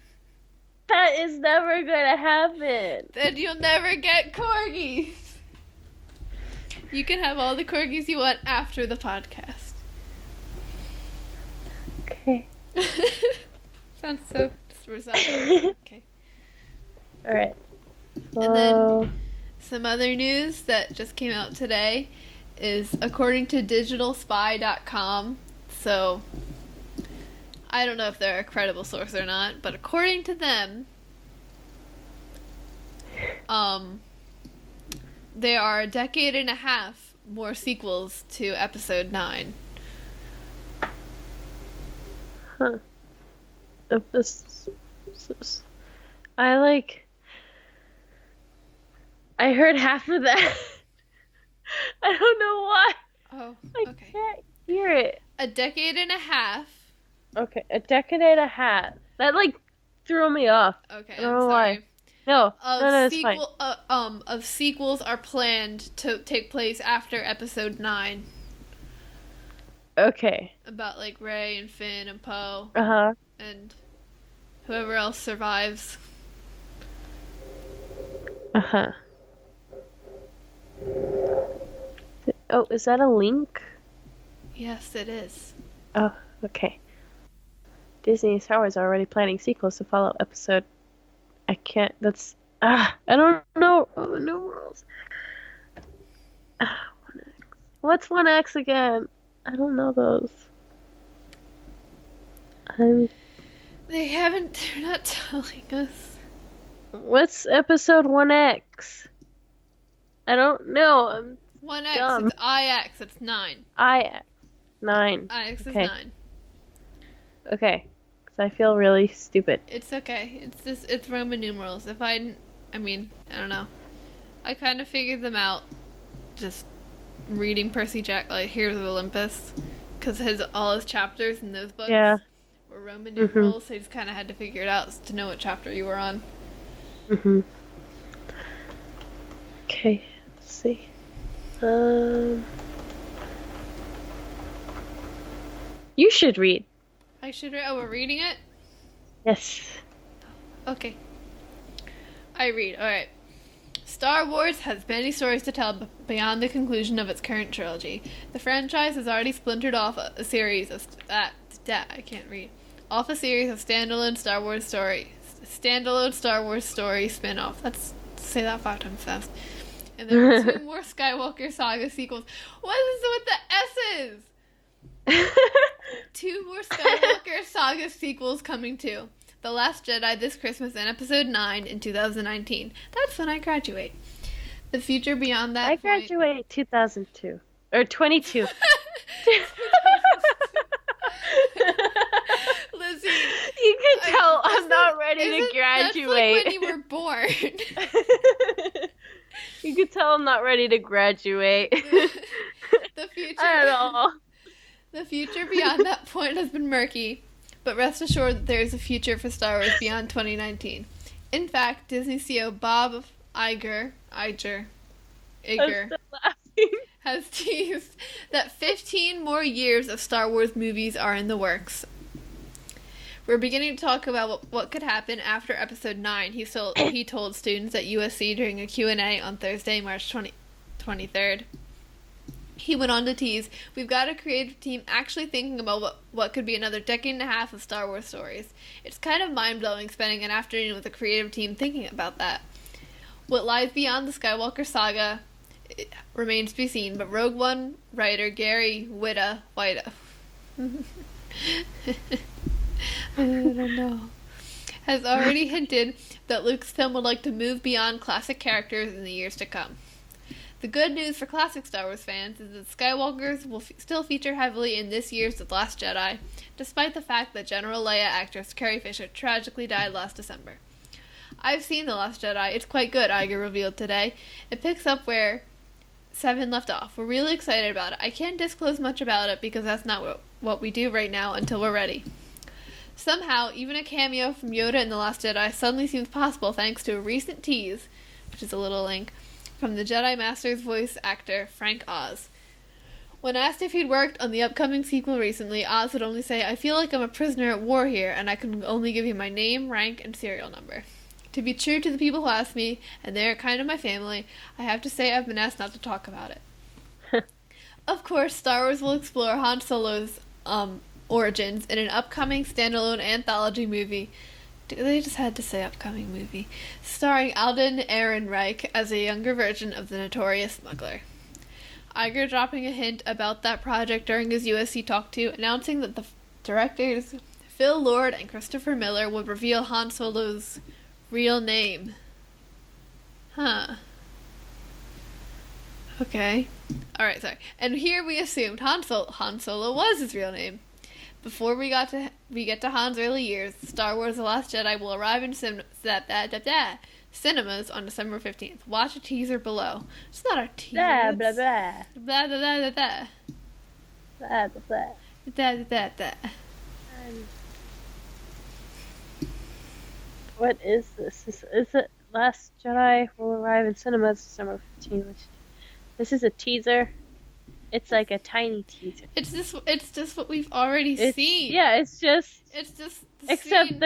That is never gonna happen. Then you'll never get corgis. You can have all the corgis you want after the podcast. Okay. Sounds so resigned. Okay. Alright. And then some other news that just came out today is according to digitalspy.com. So I don't know if they're a credible source or not, but according to them, there are a decade and a half more sequels to episode 9. Huh. I I heard half of that. I don't know why. Oh, I okay. can't hear it. A decade and a half. Okay, a decade and a half. That threw me off. Okay, I don't I'm know sorry. why. No, Of no, it's fine. of sequels are planned to take place after episode 9. Okay. About Ray and Finn and Poe Uh-huh. and whoever else survives. Uh-huh. Oh, is that a link? Yes, it is. Oh, okay. Disney Star Wars are already planning sequels to follow episode. I can't. I don't know. Oh, the numerals. 1X. What's 1X again? I don't know those. They're not telling us. What's episode 1X? I don't know. I'm 1X, dumb. it's IX, it's 9. IX. 9. IX is Okay. 9. Okay. Because I feel really stupid. It's okay. It's Roman numerals. I don't know. I kind of figured them out just reading Percy Jackson, Heroes of Olympus, because all his chapters in those books Yeah. were Roman numerals, so you just kind of had to figure it out to know what chapter you were on. Mm-hmm. Okay. Let's see. You should read. I should read. Oh, we're reading it? Yes. Okay. I read. Alright. Star Wars has many stories to tell beyond the conclusion of its current trilogy. The franchise has already splintered off a series of I can't read. Off a series of standalone Star Wars story spin-off. Let's say that 5 times fast. And there are 2 more Skywalker Saga sequels. What is it with the S's? 2 more Skywalker Saga sequels coming too. The Last Jedi this Christmas and Episode 9 in 2019. That's when I graduate. The future beyond that I point... graduated 2002. Or 22. Lizzie, You can tell I'm not ready to graduate. That's like when you were born. You can tell I'm not ready to graduate. The future... I don't know. The future beyond that point has been murky, but rest assured that there is a future for Star Wars beyond 2019. In fact, Disney CEO Bob Iger I'm still laughing. has teased that 15 more years of Star Wars movies are in the works. We're beginning to talk about what could happen after Episode 9, he told students at USC during a Q&A on Thursday, March 23rd. He went on to tease, we've got a creative team actually thinking about what could be another decade and a half of Star Wars stories. It's kind of mind-blowing spending an afternoon with a creative team thinking about that. What lies beyond the Skywalker saga remains to be seen, but Rogue One writer Gary Whitta, I don't know, has already hinted that Lucasfilm would like to move beyond classic characters in the years to come. The good news for classic Star Wars fans is that Skywalkers will still feature heavily in this year's The Last Jedi, despite the fact that General Leia actress Carrie Fisher tragically died last December. I've seen The Last Jedi. It's quite good, Iger revealed today. It picks up where 7 left off. We're really excited about it. I can't disclose much about it because that's not what we do right now until we're ready. Somehow, even a cameo from Yoda in The Last Jedi suddenly seems possible thanks to a recent tease, which is a little link, from the Jedi Master's voice actor, Frank Oz. When asked if he'd worked on the upcoming sequel recently, Oz would only say, "I feel like I'm a prisoner at war here, and I can only give you my name, rank, and serial number. To be true to the people who ask me, and they're kind of my family, I have to say I've been asked not to talk about it." Of course, Star Wars will explore Han Solo's origins in an upcoming standalone anthology movie. They just had to say upcoming movie. Starring Alden Ehrenreich as a younger version of the notorious smuggler. Iger dropping a hint about that project during his USC talk to, announcing that the directors Phil Lord and Christopher Miller would reveal Han Solo's real name. Huh. Okay. Alright, sorry. And here we assumed Han Solo was his real name. Before we get to Han's early years, Star Wars The Last Jedi will arrive in cinemas on December 15th. Watch a teaser below. It's not a teaser. Blah, blah, blah. Blah, blah, blah, blah, blah. Blah, blah, blah. Blah, blah, blah, blah. What is this? Is it Last Jedi will arrive in cinemas December 15th? This is a teaser. It's like a tiny teaser. It's just what we've already seen. Yeah, it's just It's just the except scene.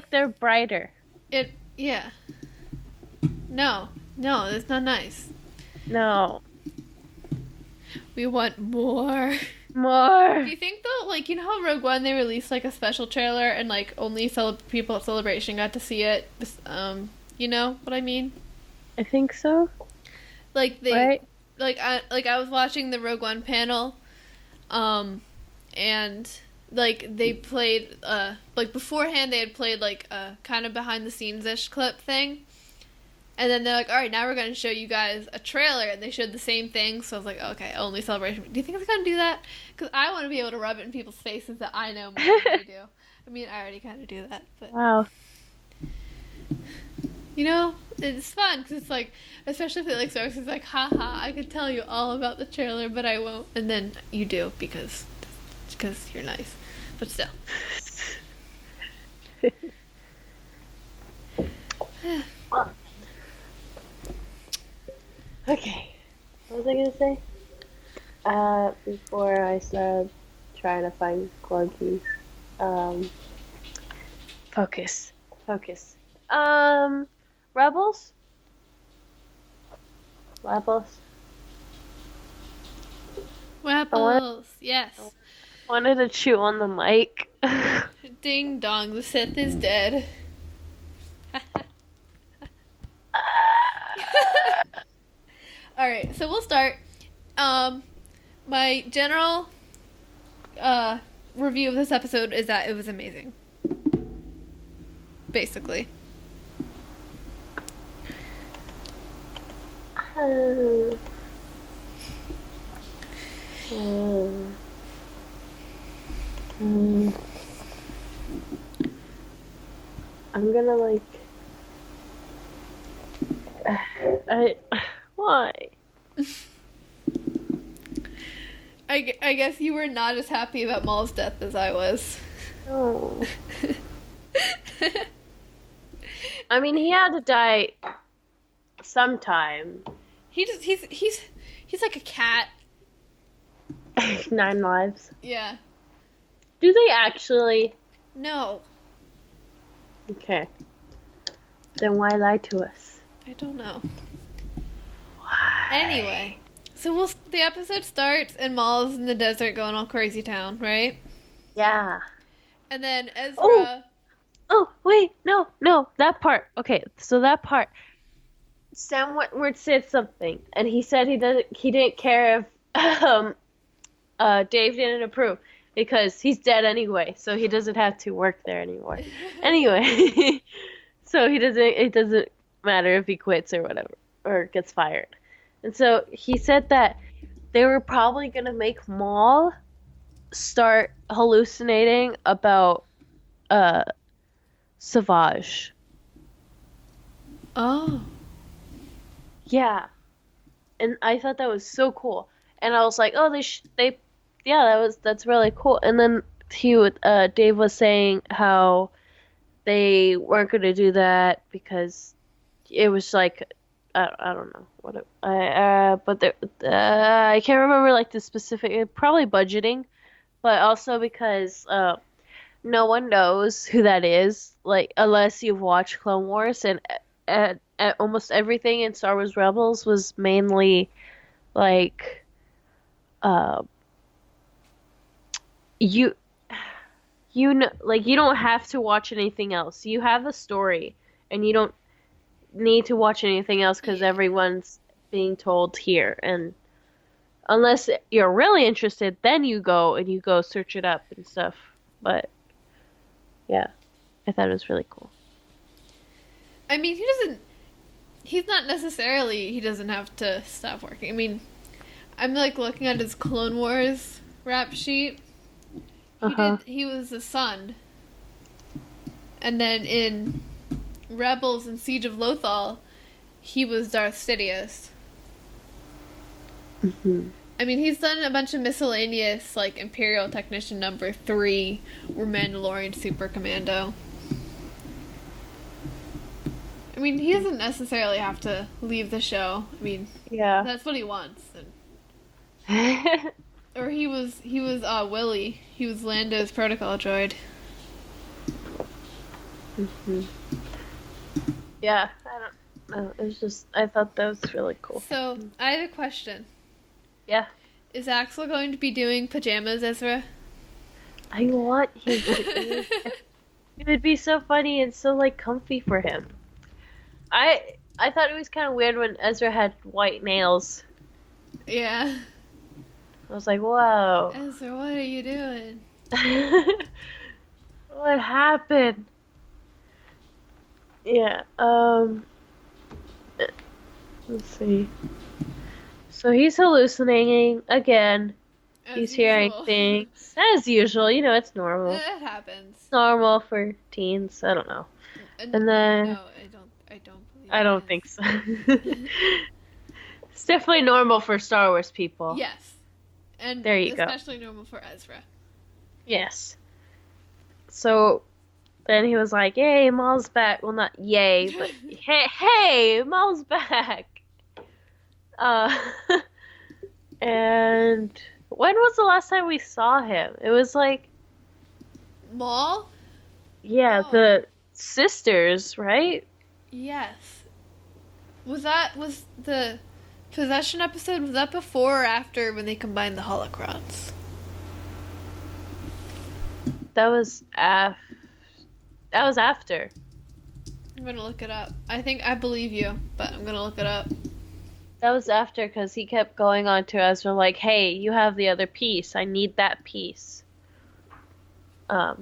they're brighter. Yeah. No, that's not nice. No. We want more. More. Do you think though, like, you know how Rogue One they released like a special trailer and like only people at Celebration got to see it? You know what I mean? I think so. Like they, Right? I was watching the Rogue One panel, and like they played like beforehand they had played like a kind of behind the scenes ish clip thing. And then they're like, all right, now we're going to show you guys a trailer. And they showed the same thing. So I was like, okay, only Celebration. Do you think it's going to do that? Because I want to be able to rub it in people's faces that I know more than they do. I mean, I already kind of do that. But, Wow. you know, it's fun. Because it's like, especially if it like starts, it's like, haha, I could tell you all about the trailer, but I won't. And then you do because you're nice. But still. Okay. What was I gonna say? Before I started trying to find corgis. Focus. Rebels? Wapples. Yes. Wanted to chew on the mic. Ding dong, the Sith is dead. Alright, so we'll start. My general review of this episode is that it was amazing. Basically. I'm gonna like. Why? I guess you were not as happy about Maul's death as I was. Oh. I mean, he had to die sometime. He's like a cat. 9 lives. Yeah. Do they actually? No. Okay. Then why lie to us? I don't know. Why? Anyway, so the episode starts and Maul's in the desert going all crazy town, right? Yeah. And then Ezra. Oh, wait, no, that part. Okay, so that part. Sam Witwer said something, and he said he didn't care if Dave didn't approve because he's dead anyway, so he doesn't have to work there anymore. Anyway, so it doesn't matter if he quits or whatever or gets fired. And so he said that they were probably gonna make Maul start hallucinating about Savage. Oh. Yeah. And I thought that was so cool. And I was like, oh, that's really cool. And then Dave was saying how they weren't going to do that because it was like I don't know what it, but there I can't remember like the specific probably budgeting, but also because no one knows who that is like unless you've watched Clone Wars and almost everything in Star Wars Rebels was mainly like uh you you know like you don't have to watch anything else. You have the story and you don't need to watch anything else because Yeah. everyone's being told here. And unless you're really interested, then you go and you go search it up and stuff. But yeah, I thought it was really cool. I mean, he's not necessarily, he doesn't have to stop working. I mean, I'm like looking at his Clone Wars rap sheet. Uh-huh. He was the son. And then in Rebels and Siege of Lothal, he was Darth Sidious. Hmm. I mean, he's done a bunch of miscellaneous, like Imperial Technician Number 3 or Mandalorian Super Commando. I mean, he doesn't necessarily have to leave the show. I mean, Yeah. that's what he wants. Or he was Willie. He was Lando's protocol droid. Hmm. Yeah, I don't know. It was just, I thought that was really cool. So, I have a question. Yeah. Is Axel going to be doing pajamas, Ezra? I want him to. It would be so funny and so like comfy for him. I thought it was kind of weird when Ezra had white nails. Yeah. I was like, whoa. Ezra, what are you doing? What happened? Yeah, let's see. So he's hallucinating again. As He's hearing usual. things. As usual, you know, it's normal. It happens. It's normal for teens. I don't know. And then No, I don't believe I it don't is. think so. It's definitely normal for Star Wars people. Yes. And There you go. especially normal for Ezra. Yes. So then he was like, "Yay, Maul's back." Well, not yay, but hey, Maul's back. Uh, and when was the last time we saw him? It was like, Maul? yeah, Oh. the sisters, right? Yes. Was the possession episode, was that before or after when they combined the holocrons? That was after. I'm gonna look it up. I believe you, but I'm gonna look it up. That was after because he kept going on to Ezra like, "Hey, you have the other piece. I need that piece." Yeah,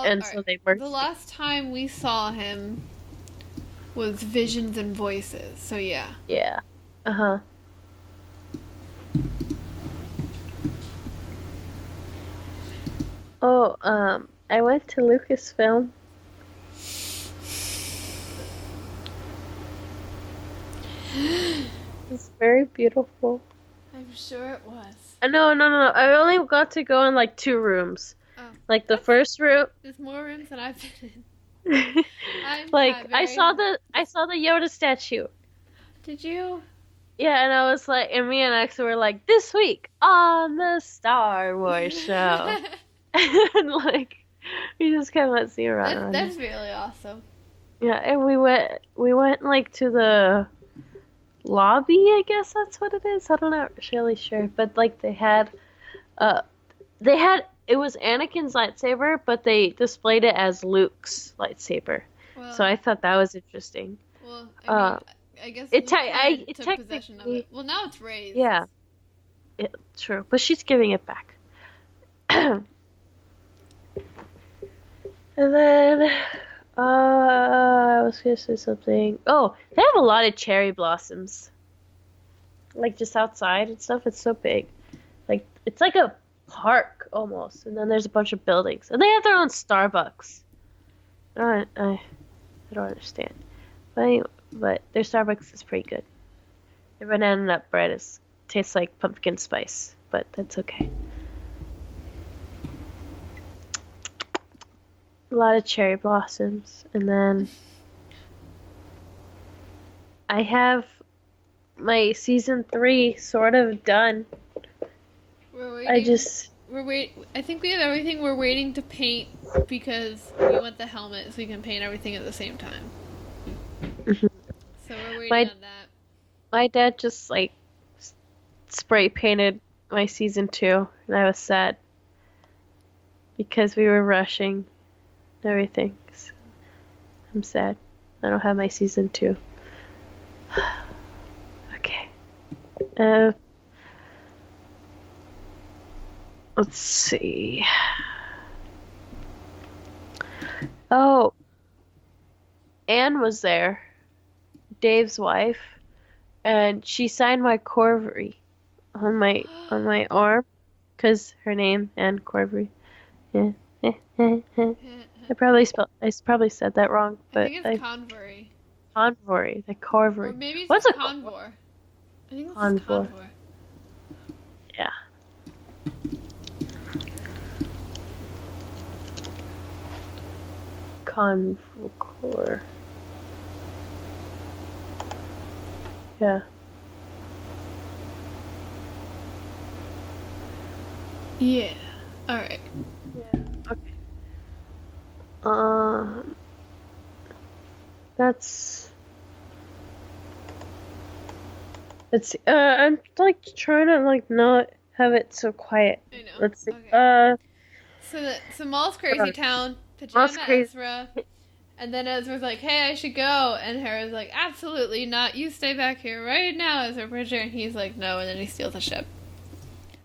And so alright. they merged. The last time we saw him was Visions and Voices, so yeah. Yeah. Uh-huh. Oh, I went to Lucasfilm. It's very beautiful. I'm sure it was. No. I only got to go in like 2 rooms. Oh. Like the first room, There's more rooms than I've been in. I'm like not I very- saw the Yoda statue. Did you? Yeah, and I was like, and me and Axel were like, this week on the Star Wars show, and like we just kind of went see around. That's really awesome. Yeah, and we went like to the lobby, I guess that's what it is. I'm not really sure, but like they had it was Anakin's lightsaber, but they displayed it as Luke's lightsaber. Well, So I thought that was interesting. well, I guess it Luke te- took possession of technically- it. Well, now it's Rey's. Yeah, true, but she's giving it back. And then I was gonna say something. Oh, they have a lot of cherry blossoms, like just outside and stuff. It's so big, like it's like a park almost. And then there's a bunch of buildings, and they have their own Starbucks. I don't understand, but anyway, but their Starbucks is pretty good. Their banana nut bread tastes like pumpkin spice, but that's okay. a lot of cherry blossoms, and then I have my season 3 sort of done. We're I waiting. just I think we have everything. We're waiting to paint because we want the helmet so we can paint everything at the same time. So we're waiting my on that. my dad just like spray painted my season 2, and I was sad because we were rushing everything. So I'm sad. I don't have my season 2. Okay. Uh, let's see. Oh, Anne was there, Dave's wife, and she signed my Corvery on my arm, cause her name Anne Corvery. Yeah. I probably said that wrong, I but think it's Convory. Convoy, the Or Corvery. maybe it's What's just a Convor. I think this is Convoy? Convor. Yeah. Convocor. Yeah. Yeah. Alright. Yeah. Okay. That's. Let's see. I'm like trying to like not have it so quiet. I know. Let's see. Okay. So Mall's What Crazy else? Town, Most Pajama crazy. Ezra, and then Ezra's like, hey, I should go. And Hera's like, absolutely not. You stay back here right now, Ezra Bridger. And he's like, no. And then he steals the ship.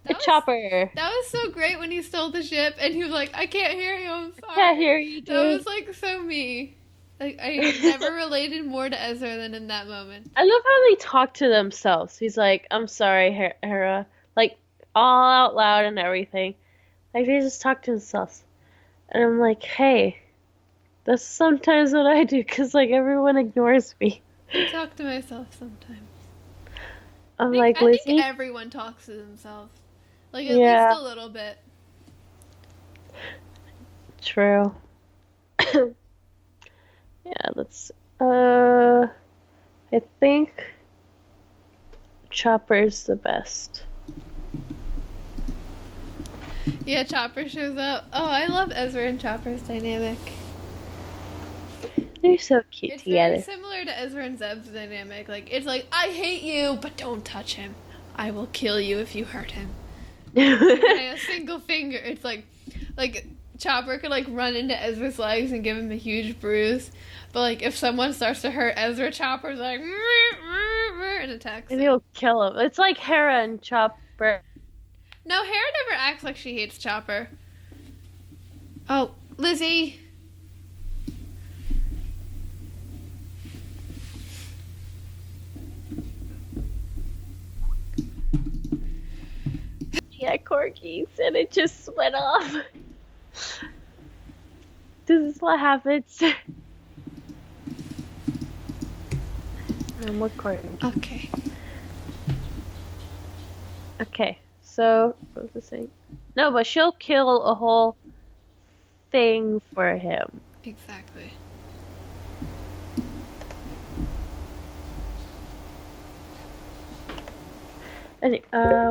A That was, chopper. that was so great when he stole the ship. And he was like, I can't hear you. I'm sorry. Can't hear you, That dude. was like so me. Like, I never related more to Ezra than in that moment. I love how they talk to themselves. He's like, "I'm sorry, Hera," like all out loud and everything. Like they just talk to themselves, and I'm like, "Hey, that's sometimes what I do, 'cause like everyone ignores me." I talk to myself sometimes. I'm like, I think Lizzy, everyone talks to themselves. Like, at yeah, least a little bit. true. Yeah, let's. I think Chopper's the best. Yeah, Chopper shows up. Oh, I love Ezra and Chopper's dynamic. They're so cute It's very together. similar to Ezra and Zeb's dynamic. Like, it's like, I hate you, but don't touch him. I will kill you if you hurt him. And a single finger. It's like Chopper could like run into Ezra's legs and give him a huge bruise. But like if someone starts to hurt Ezra, Chopper's like and attacks And him. he'll kill him. It's like Hera and Chopper. No, Hera never acts like she hates Chopper. Oh, Lizzie. Yeah, corgis, and it just went off. This is what happens. What corgi? Okay. Okay, so what was I saying? No, but she'll kill a whole thing for him. Exactly. And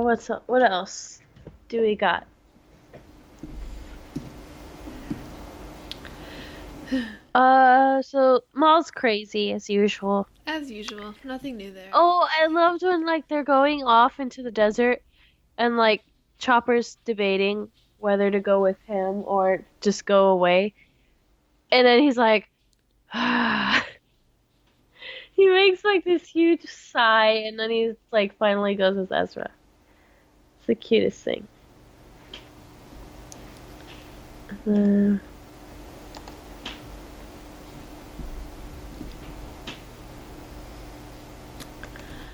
what's up? What else do we got? So Maul's crazy as usual. As usual. Nothing new there. Oh, I loved when like they're going off into the desert and like Chopper's debating whether to go with him or just go away. And then he's like, he makes like this huge sigh, and then he's like finally goes with Ezra. It's the cutest thing. Uh,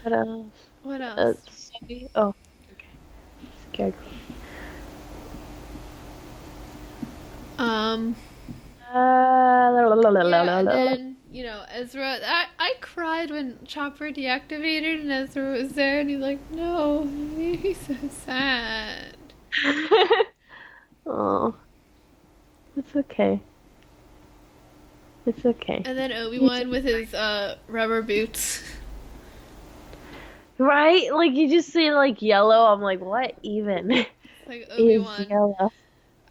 what else? What else? Zoe? Oh, okay. Scarecrow. Yeah, and then, Ezra, I cried when Chopper deactivated and Ezra was there and he's like, no, he's so sad. Oh, it's okay. It's okay. And then Obi-Wan with his rubber boots. Right? Like you just see like yellow. I'm like, what even Like is Obi-Wan, yellow?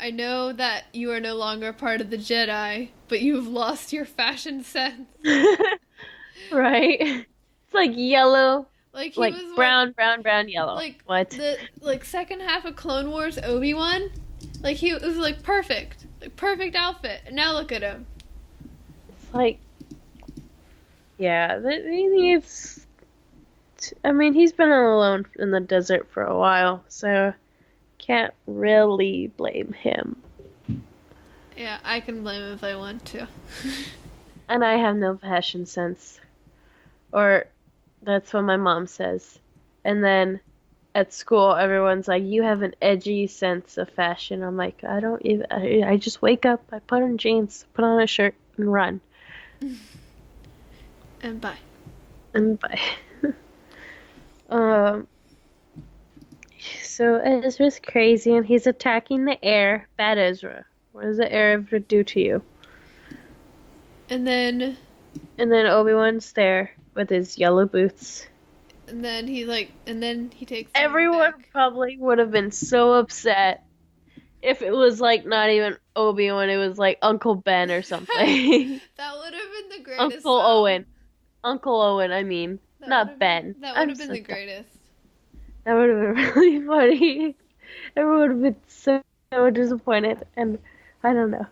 I know that you are no longer part of the Jedi, but you've lost your fashion sense. Right? It's like yellow, Like he like was brown, brown, brown, yellow. like What? the second half of Clone Wars Obi-Wan, like he was like perfect. Like perfect outfit. And now look at him. It's like, yeah, he needs. I mean, he's been alone in the desert for a while, so can't really blame him. Yeah, I can blame him if I want to. And I have no fashion sense. Or that's what my mom says. And then at school, everyone's like, you have an edgy sense of fashion. I'm like, I don't even, I just wake up, I put on jeans, put on a shirt, and run. And bye. And bye. Um, so Ezra's crazy and he's attacking the air. Bad Ezra. What does the air ever do to you? And then Obi-Wan's there with his yellow boots. and then he takes him Everyone back. probably would have been so upset if it was like not even Obi-Wan, it was like Uncle Ben or something. That would have been the greatest. Uncle Owen. Uncle Owen, I mean. That Not would've Ben. That I'm would have been so the dumb. greatest. That would have been really funny. Everyone would have been so disappointed, and I don't know.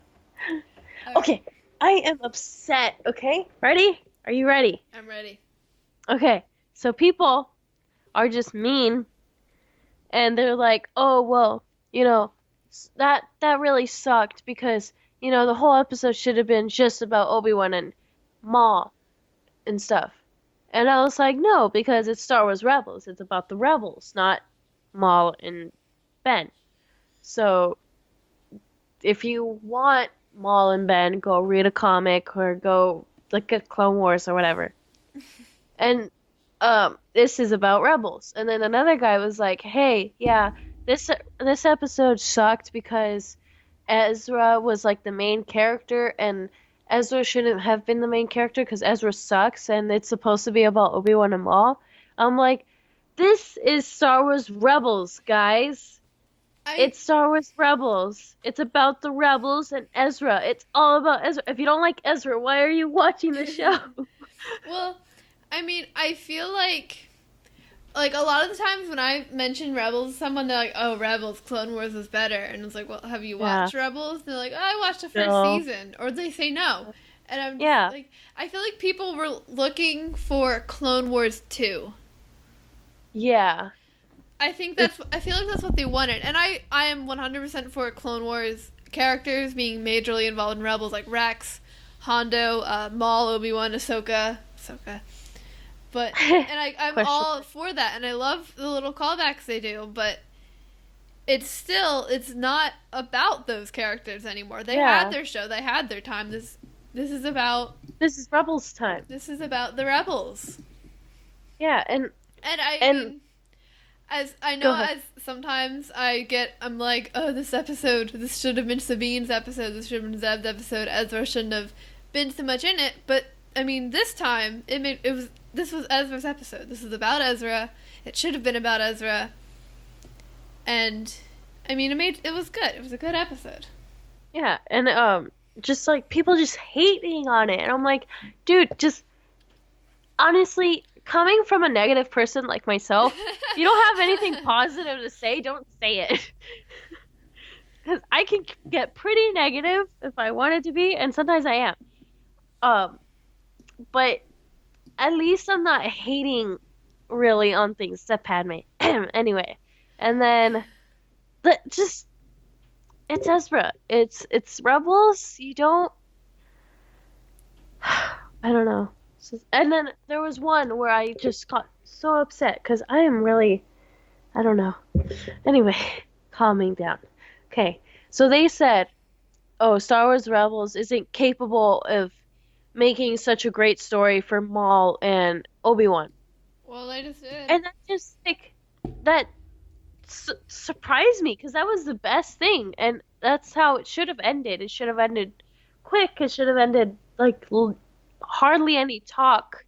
Alright, Okay, I am upset, okay? Ready? Are you ready? I'm ready. Okay, so people are just mean, and they're like, oh, well, that really sucked because, the whole episode should have been just about Obi-Wan and Maul and stuff. And I was like, no, because it's Star Wars Rebels. It's about the Rebels, not Maul and Ben. So if you want Maul and Ben, go read a comic or go look at Clone Wars or whatever. And this is about Rebels. And then another guy was like, hey, yeah, this episode sucked because Ezra was like the main character and Ezra shouldn't have been the main character because Ezra sucks and it's supposed to be about Obi-Wan and Maul. I'm like, this is Star Wars Rebels, guys. It's Star Wars Rebels. It's about the Rebels and Ezra. It's all about Ezra. If you don't like Ezra, why are you watching the show? Well, I mean, I feel like a lot of the times when I mention Rebels to someone, they're like, "Oh, Rebels, Clone Wars is better," and it's like, "Well, have you watched Rebels?" And they're like, "Oh, I watched the first No. season," or they say no, and I'm Yeah. like, I feel like people were looking for Clone Wars 2. Yeah. I feel like that's what they wanted, and I am 100% for Clone Wars characters being majorly involved in Rebels, like Rex, Hondo, Maul, Obi-Wan, Ahsoka. But and I'm Question all for that, and I love the little callbacks they do, but it's not about those characters anymore. They Yeah. had their show, they had their time. This is about Rebels time. the Rebels. Yeah, and I mean, as I Go know, ahead. as sometimes I'm like, oh, this should have been Sabine's episode, this should have been Zeb's episode, Ezra shouldn't have been so much in it, but I mean, this time, this was Ezra's episode. This is about Ezra. It should have been about Ezra. And, I mean, it was good. It was a good episode. yeah, and just like people just hating on it, and I'm like, dude, just honestly, coming from a negative person like myself, if you don't have anything positive to say, don't say it. Because I can get pretty negative if I wanted to be, and sometimes I am. But at least I'm not hating really on things except Padme. Anyway, and then it's Ezra. It's Rebels. You don't. I don't know. And then there was one where I just got so upset because I am really, I don't know. Anyway, calming down. Okay, so they said, oh, Star Wars Rebels isn't capable of making such a great story for Maul and Obi-Wan. Well, I just did. And that just, like, that surprised me because that was the best thing. And that's how it should have ended. It should have ended quick. It should have ended like hardly any talk.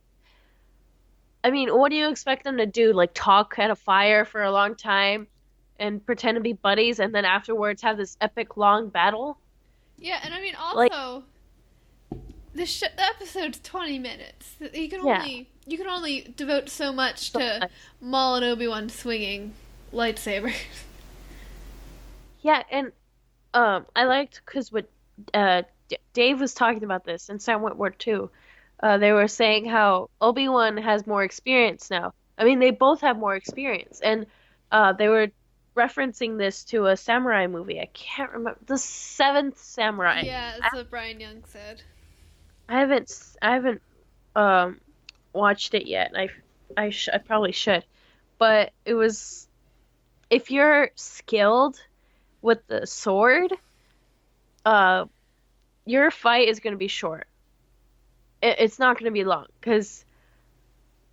I mean, what do you expect them to do? Like talk at a fire for a long time and pretend to be buddies and then afterwards have this epic long battle? Yeah, and I mean Like, also the episode's 20 minutes. yeah, You can only devote so much so to much. Maul and Obi-Wan swinging lightsabers. Yeah, and I liked because what Dave was talking about this and Sam Witwer too. They were saying how Obi-Wan has more experience now. I mean, they both have more experience, and they were referencing this to a samurai movie. I can't remember the Seventh Samurai. Yeah, that's what Brian Young said. I haven't um watched it yet. I probably should, but it was if you're skilled with the sword, uh, your fight is going to be short. It's not going to be long because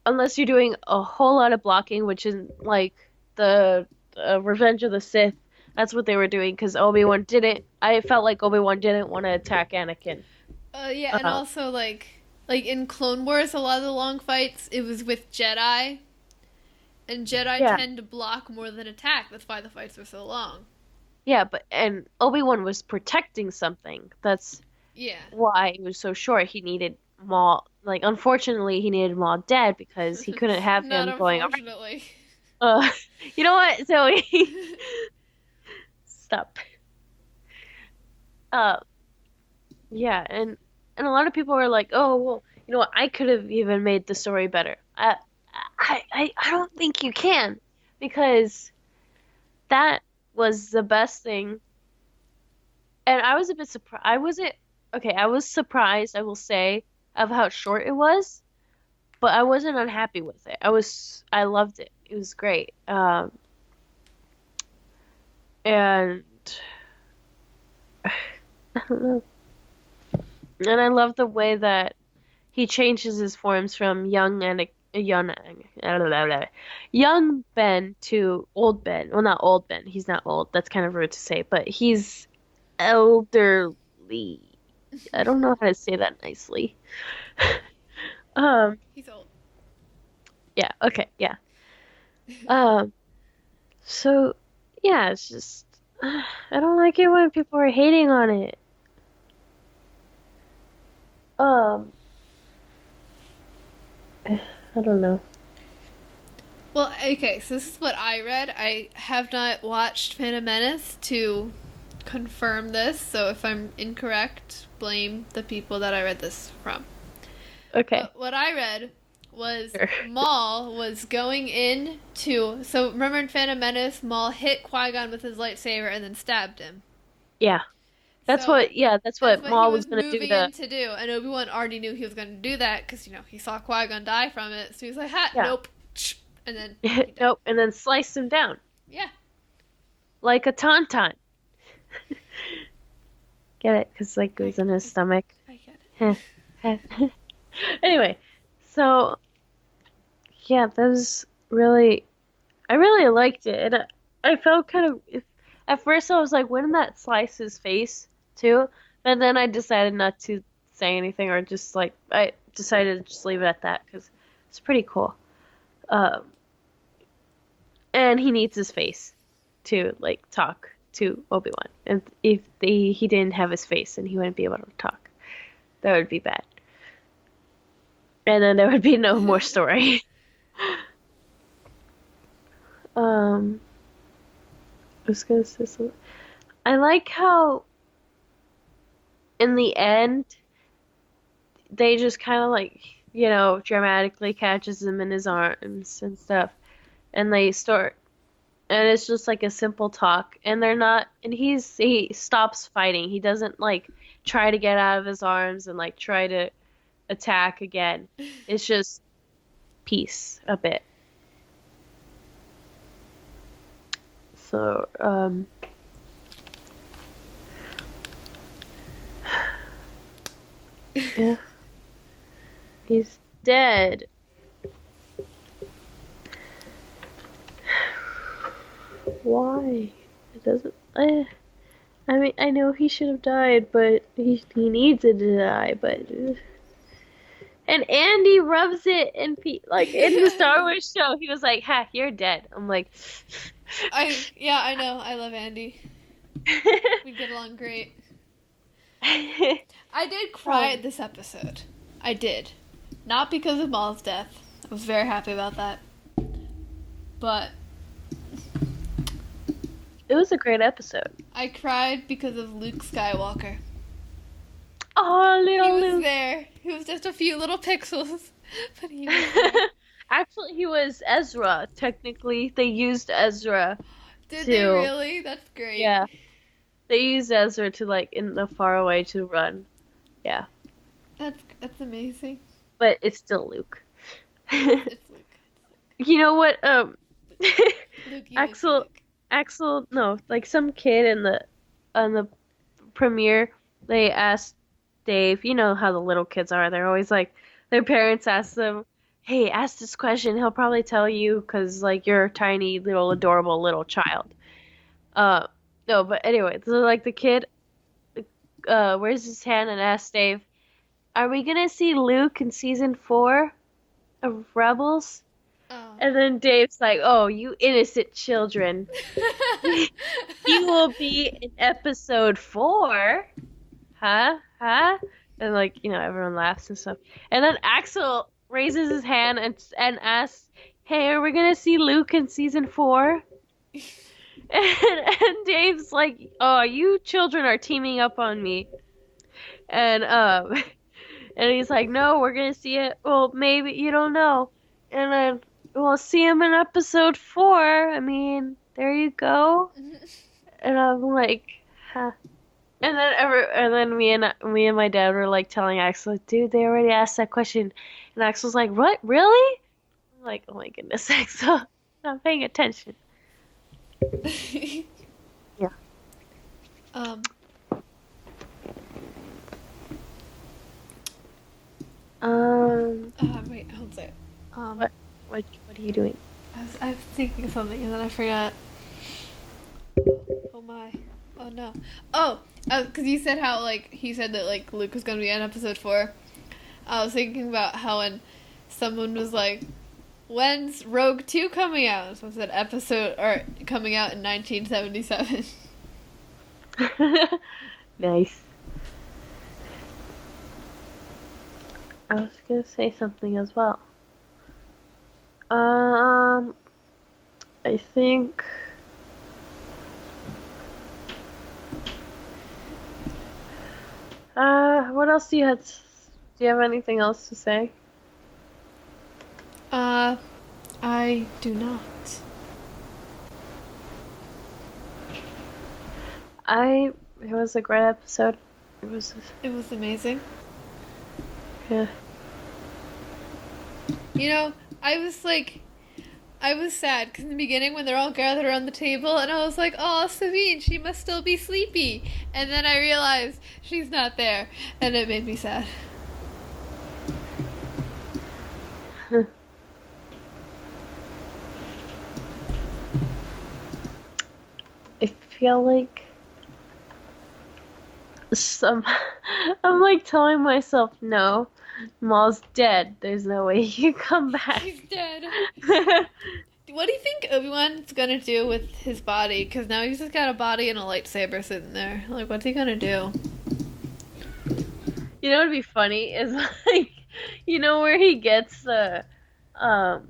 unless you're doing a whole lot of blocking, which is like the Revenge of the Sith. That's what they were doing because Obi-Wan didn't. I felt like Obi-Wan didn't want to attack Anakin. Yeah, and Uh, also like in Clone Wars, a lot of the long fights it was with Jedi, and Jedi yeah, tend to block more than attack. That's why the fights were so long. yeah, but and Obi-Wan was protecting something. That's Yeah. why he was so short. He needed Maul. Like, unfortunately, he needed Maul dead because he couldn't have Not him going. unfortunately. Uh, you know what, Zoe? Stop. Uh, yeah, and a lot of people were like, "Oh, well, you know what? I could have even made the story better." I don't think you can because that was the best thing. And I was a bit surprised. I wasn't okay. I was surprised, I will say, of how short it was, but I wasn't unhappy with it. I loved it. It was great. And I don't know. And I love the way that he changes his forms from young Ben to old Ben. Well, not old Ben. He's not old. That's kind of rude to say, but he's elderly. I don't know how to say that nicely. Um, He's old. yeah, okay, yeah. Um, so yeah, it's just I don't like it when people are hating on it. Um, I don't know. Well, okay, so this is what I read. I have not watched Phantom Menace to confirm this, so if I'm incorrect, blame the people that I read this from. Okay, But what I read was sure. Maul was going in to. So remember in Phantom Menace, Maul hit Qui-Gon with his lightsaber and then stabbed him. Yeah, So that's that's what what he Maul was was gonna do moving to. in to do, and Obi-Wan already knew he was going to do that because he saw Qui-Gon die from it. So he was like, "Ha, Yeah, nope," and then he died. nope, and then sliced him down Yeah, like a tauntaun. Get it? Because like I, goes in his stomach. I get it. Anyway, so yeah, that was really I really liked it, and I felt kind of. At first, I was like, "Wouldn't that slice his face too?" But then I decided not to say anything, or just like I decided to just leave it at that because it's pretty cool. Um, and he needs his face to like talk to Obi-Wan, and if he didn't have his face, then he wouldn't be able to talk. That would be bad, and then there would be no more story. Um, I was gonna say something. I like how in the end they just kind of like dramatically catches him in his arms and stuff, and they start, and it's just like a simple talk, and they're not, and he stops fighting. He doesn't like try to get out of his arms and like try to attack again. It's just peace a bit. So yeah, he's dead. Why? It doesn't. I mean, I know he should have died, but he needed to die, but and Andy rubs it in like in the Star Wars show, he was like, "Ha, you're dead." I'm like, I know. I love Andy. We get along great. I did cry at this episode. I did. Not because of Maul's death. I was very happy about that. But It was a great episode. I cried because of Luke Skywalker. Oh, He little was Luke. there. He was just a few little pixels, but he was there. Actually, he was Ezra. Technically, they used Ezra Did they to, really? That's great. yeah, they used Ezra to like in the far away to run. Yeah, That's amazing. but it's still Luke. It's Luke. You know what? Luke, you Axel, Luke. Axel, no, like some kid in the on the premiere, they asked Dave. You know how the little kids are. They're always like, their parents ask them, "Hey, ask this question. He'll probably tell you because like you're a tiny little adorable little child." Uh, no, but anyway, so like the kid, raised his hand and asked Dave, "Are we gonna see Luke in season 4 of Rebels?" Oh. And then Dave's like, "Oh, you innocent children. You will be in episode 4. Huh? Huh?" And like, everyone laughs and stuff. And then Axel raises his hand and asks, "Hey, are we gonna see Luke in season 4?" And Dave's like, "Oh, you children are teaming up on me." And and he's like, "No, we're gonna see it. Well, maybe you don't know." And then we'll see him in episode 4. I mean, there you go. And I'm like, huh. And then me and my dad were like telling Axel, "Dude, they already asked that question." And Axel's like, "What? Really?" I'm like, "Oh my goodness, Axel, not paying attention." Yeah. um. Wait, hold it. What what are you doing? I was thinking of something and then I forgot. Oh my. Oh no. Oh, because you said how like he said that like Luke was gonna be in episode 4. I was thinking about how when someone was like, "When's Rogue 2 coming out?" So I said episode or coming out in 1977. Nice. I was gonna say something as well. I think. What else do you have? Do you have anything else to say? I do not. It was a great episode. It was, It was amazing. yeah. You know, I was sad because in the beginning when they're all gathered around the table, and I was like, "Oh, Sabine, she must still be sleepy." And then I realized she's not there, and it made me sad. I feel like some. I'm like telling myself, no, Maul's dead. There's no way he can come back. He's dead. What do you think Obi-Wan's gonna do with his body? Because now he's just got a body and a lightsaber sitting there. Like, what's he gonna do? You know what'd be funny is like, where he gets um,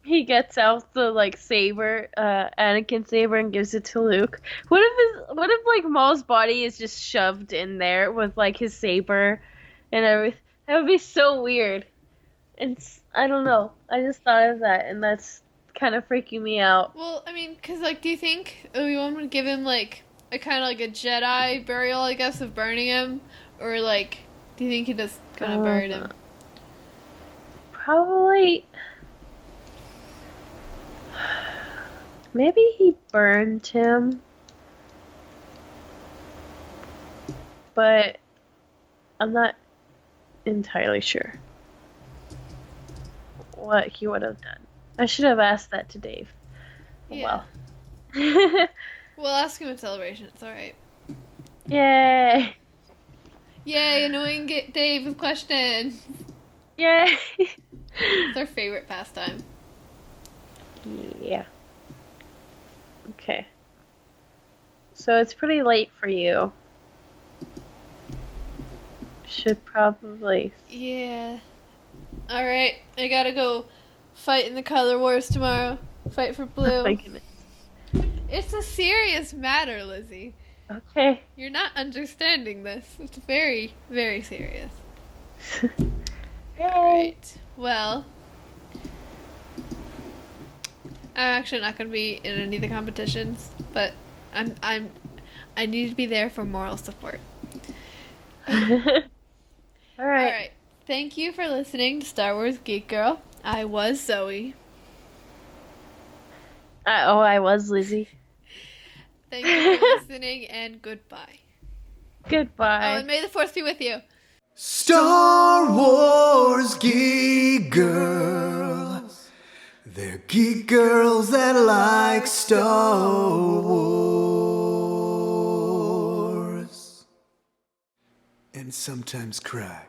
he gets out the like saber, Anakin saber, and gives it to Luke. What if like Maul's body is just shoved in there with like his saber and everything? That would be so weird. I don't know. I just thought of that, and that's kind of freaking me out. Well, I mean, because, like, do you think Obi-Wan would give him, like, a kind of like a Jedi burial, I guess, of burning him? Or, like, do you think he just kind of buried him? Probably. Maybe he burned him, but I'm not entirely sure what he would have done. I should have asked that to Dave. Oh, Yeah. well. We'll ask him at Celebration. It's alright. Yay! Yay, annoying Dave with questions. Yay! It's our favorite pastime. Yeah. Okay. So it's pretty late for you. Should probably. Yeah. Alright, I gotta go fight in the color wars tomorrow. Fight for blue. Oh my goodness. It's a serious matter, Lizzie. Okay. You're not understanding this. It's very, very serious. Yay! Right. Well, I'm actually not gonna be in any of the competitions, but I need to be there for moral support. All right. Alright. Thank you for listening to Star Wars Geek Girl. I was Zoe. I was Lizzie. Thank you for listening and goodbye. Goodbye. Oh, and may the force be with you. Star Wars Geek Girls. They're geek girls that like Star Wars. And sometimes cry.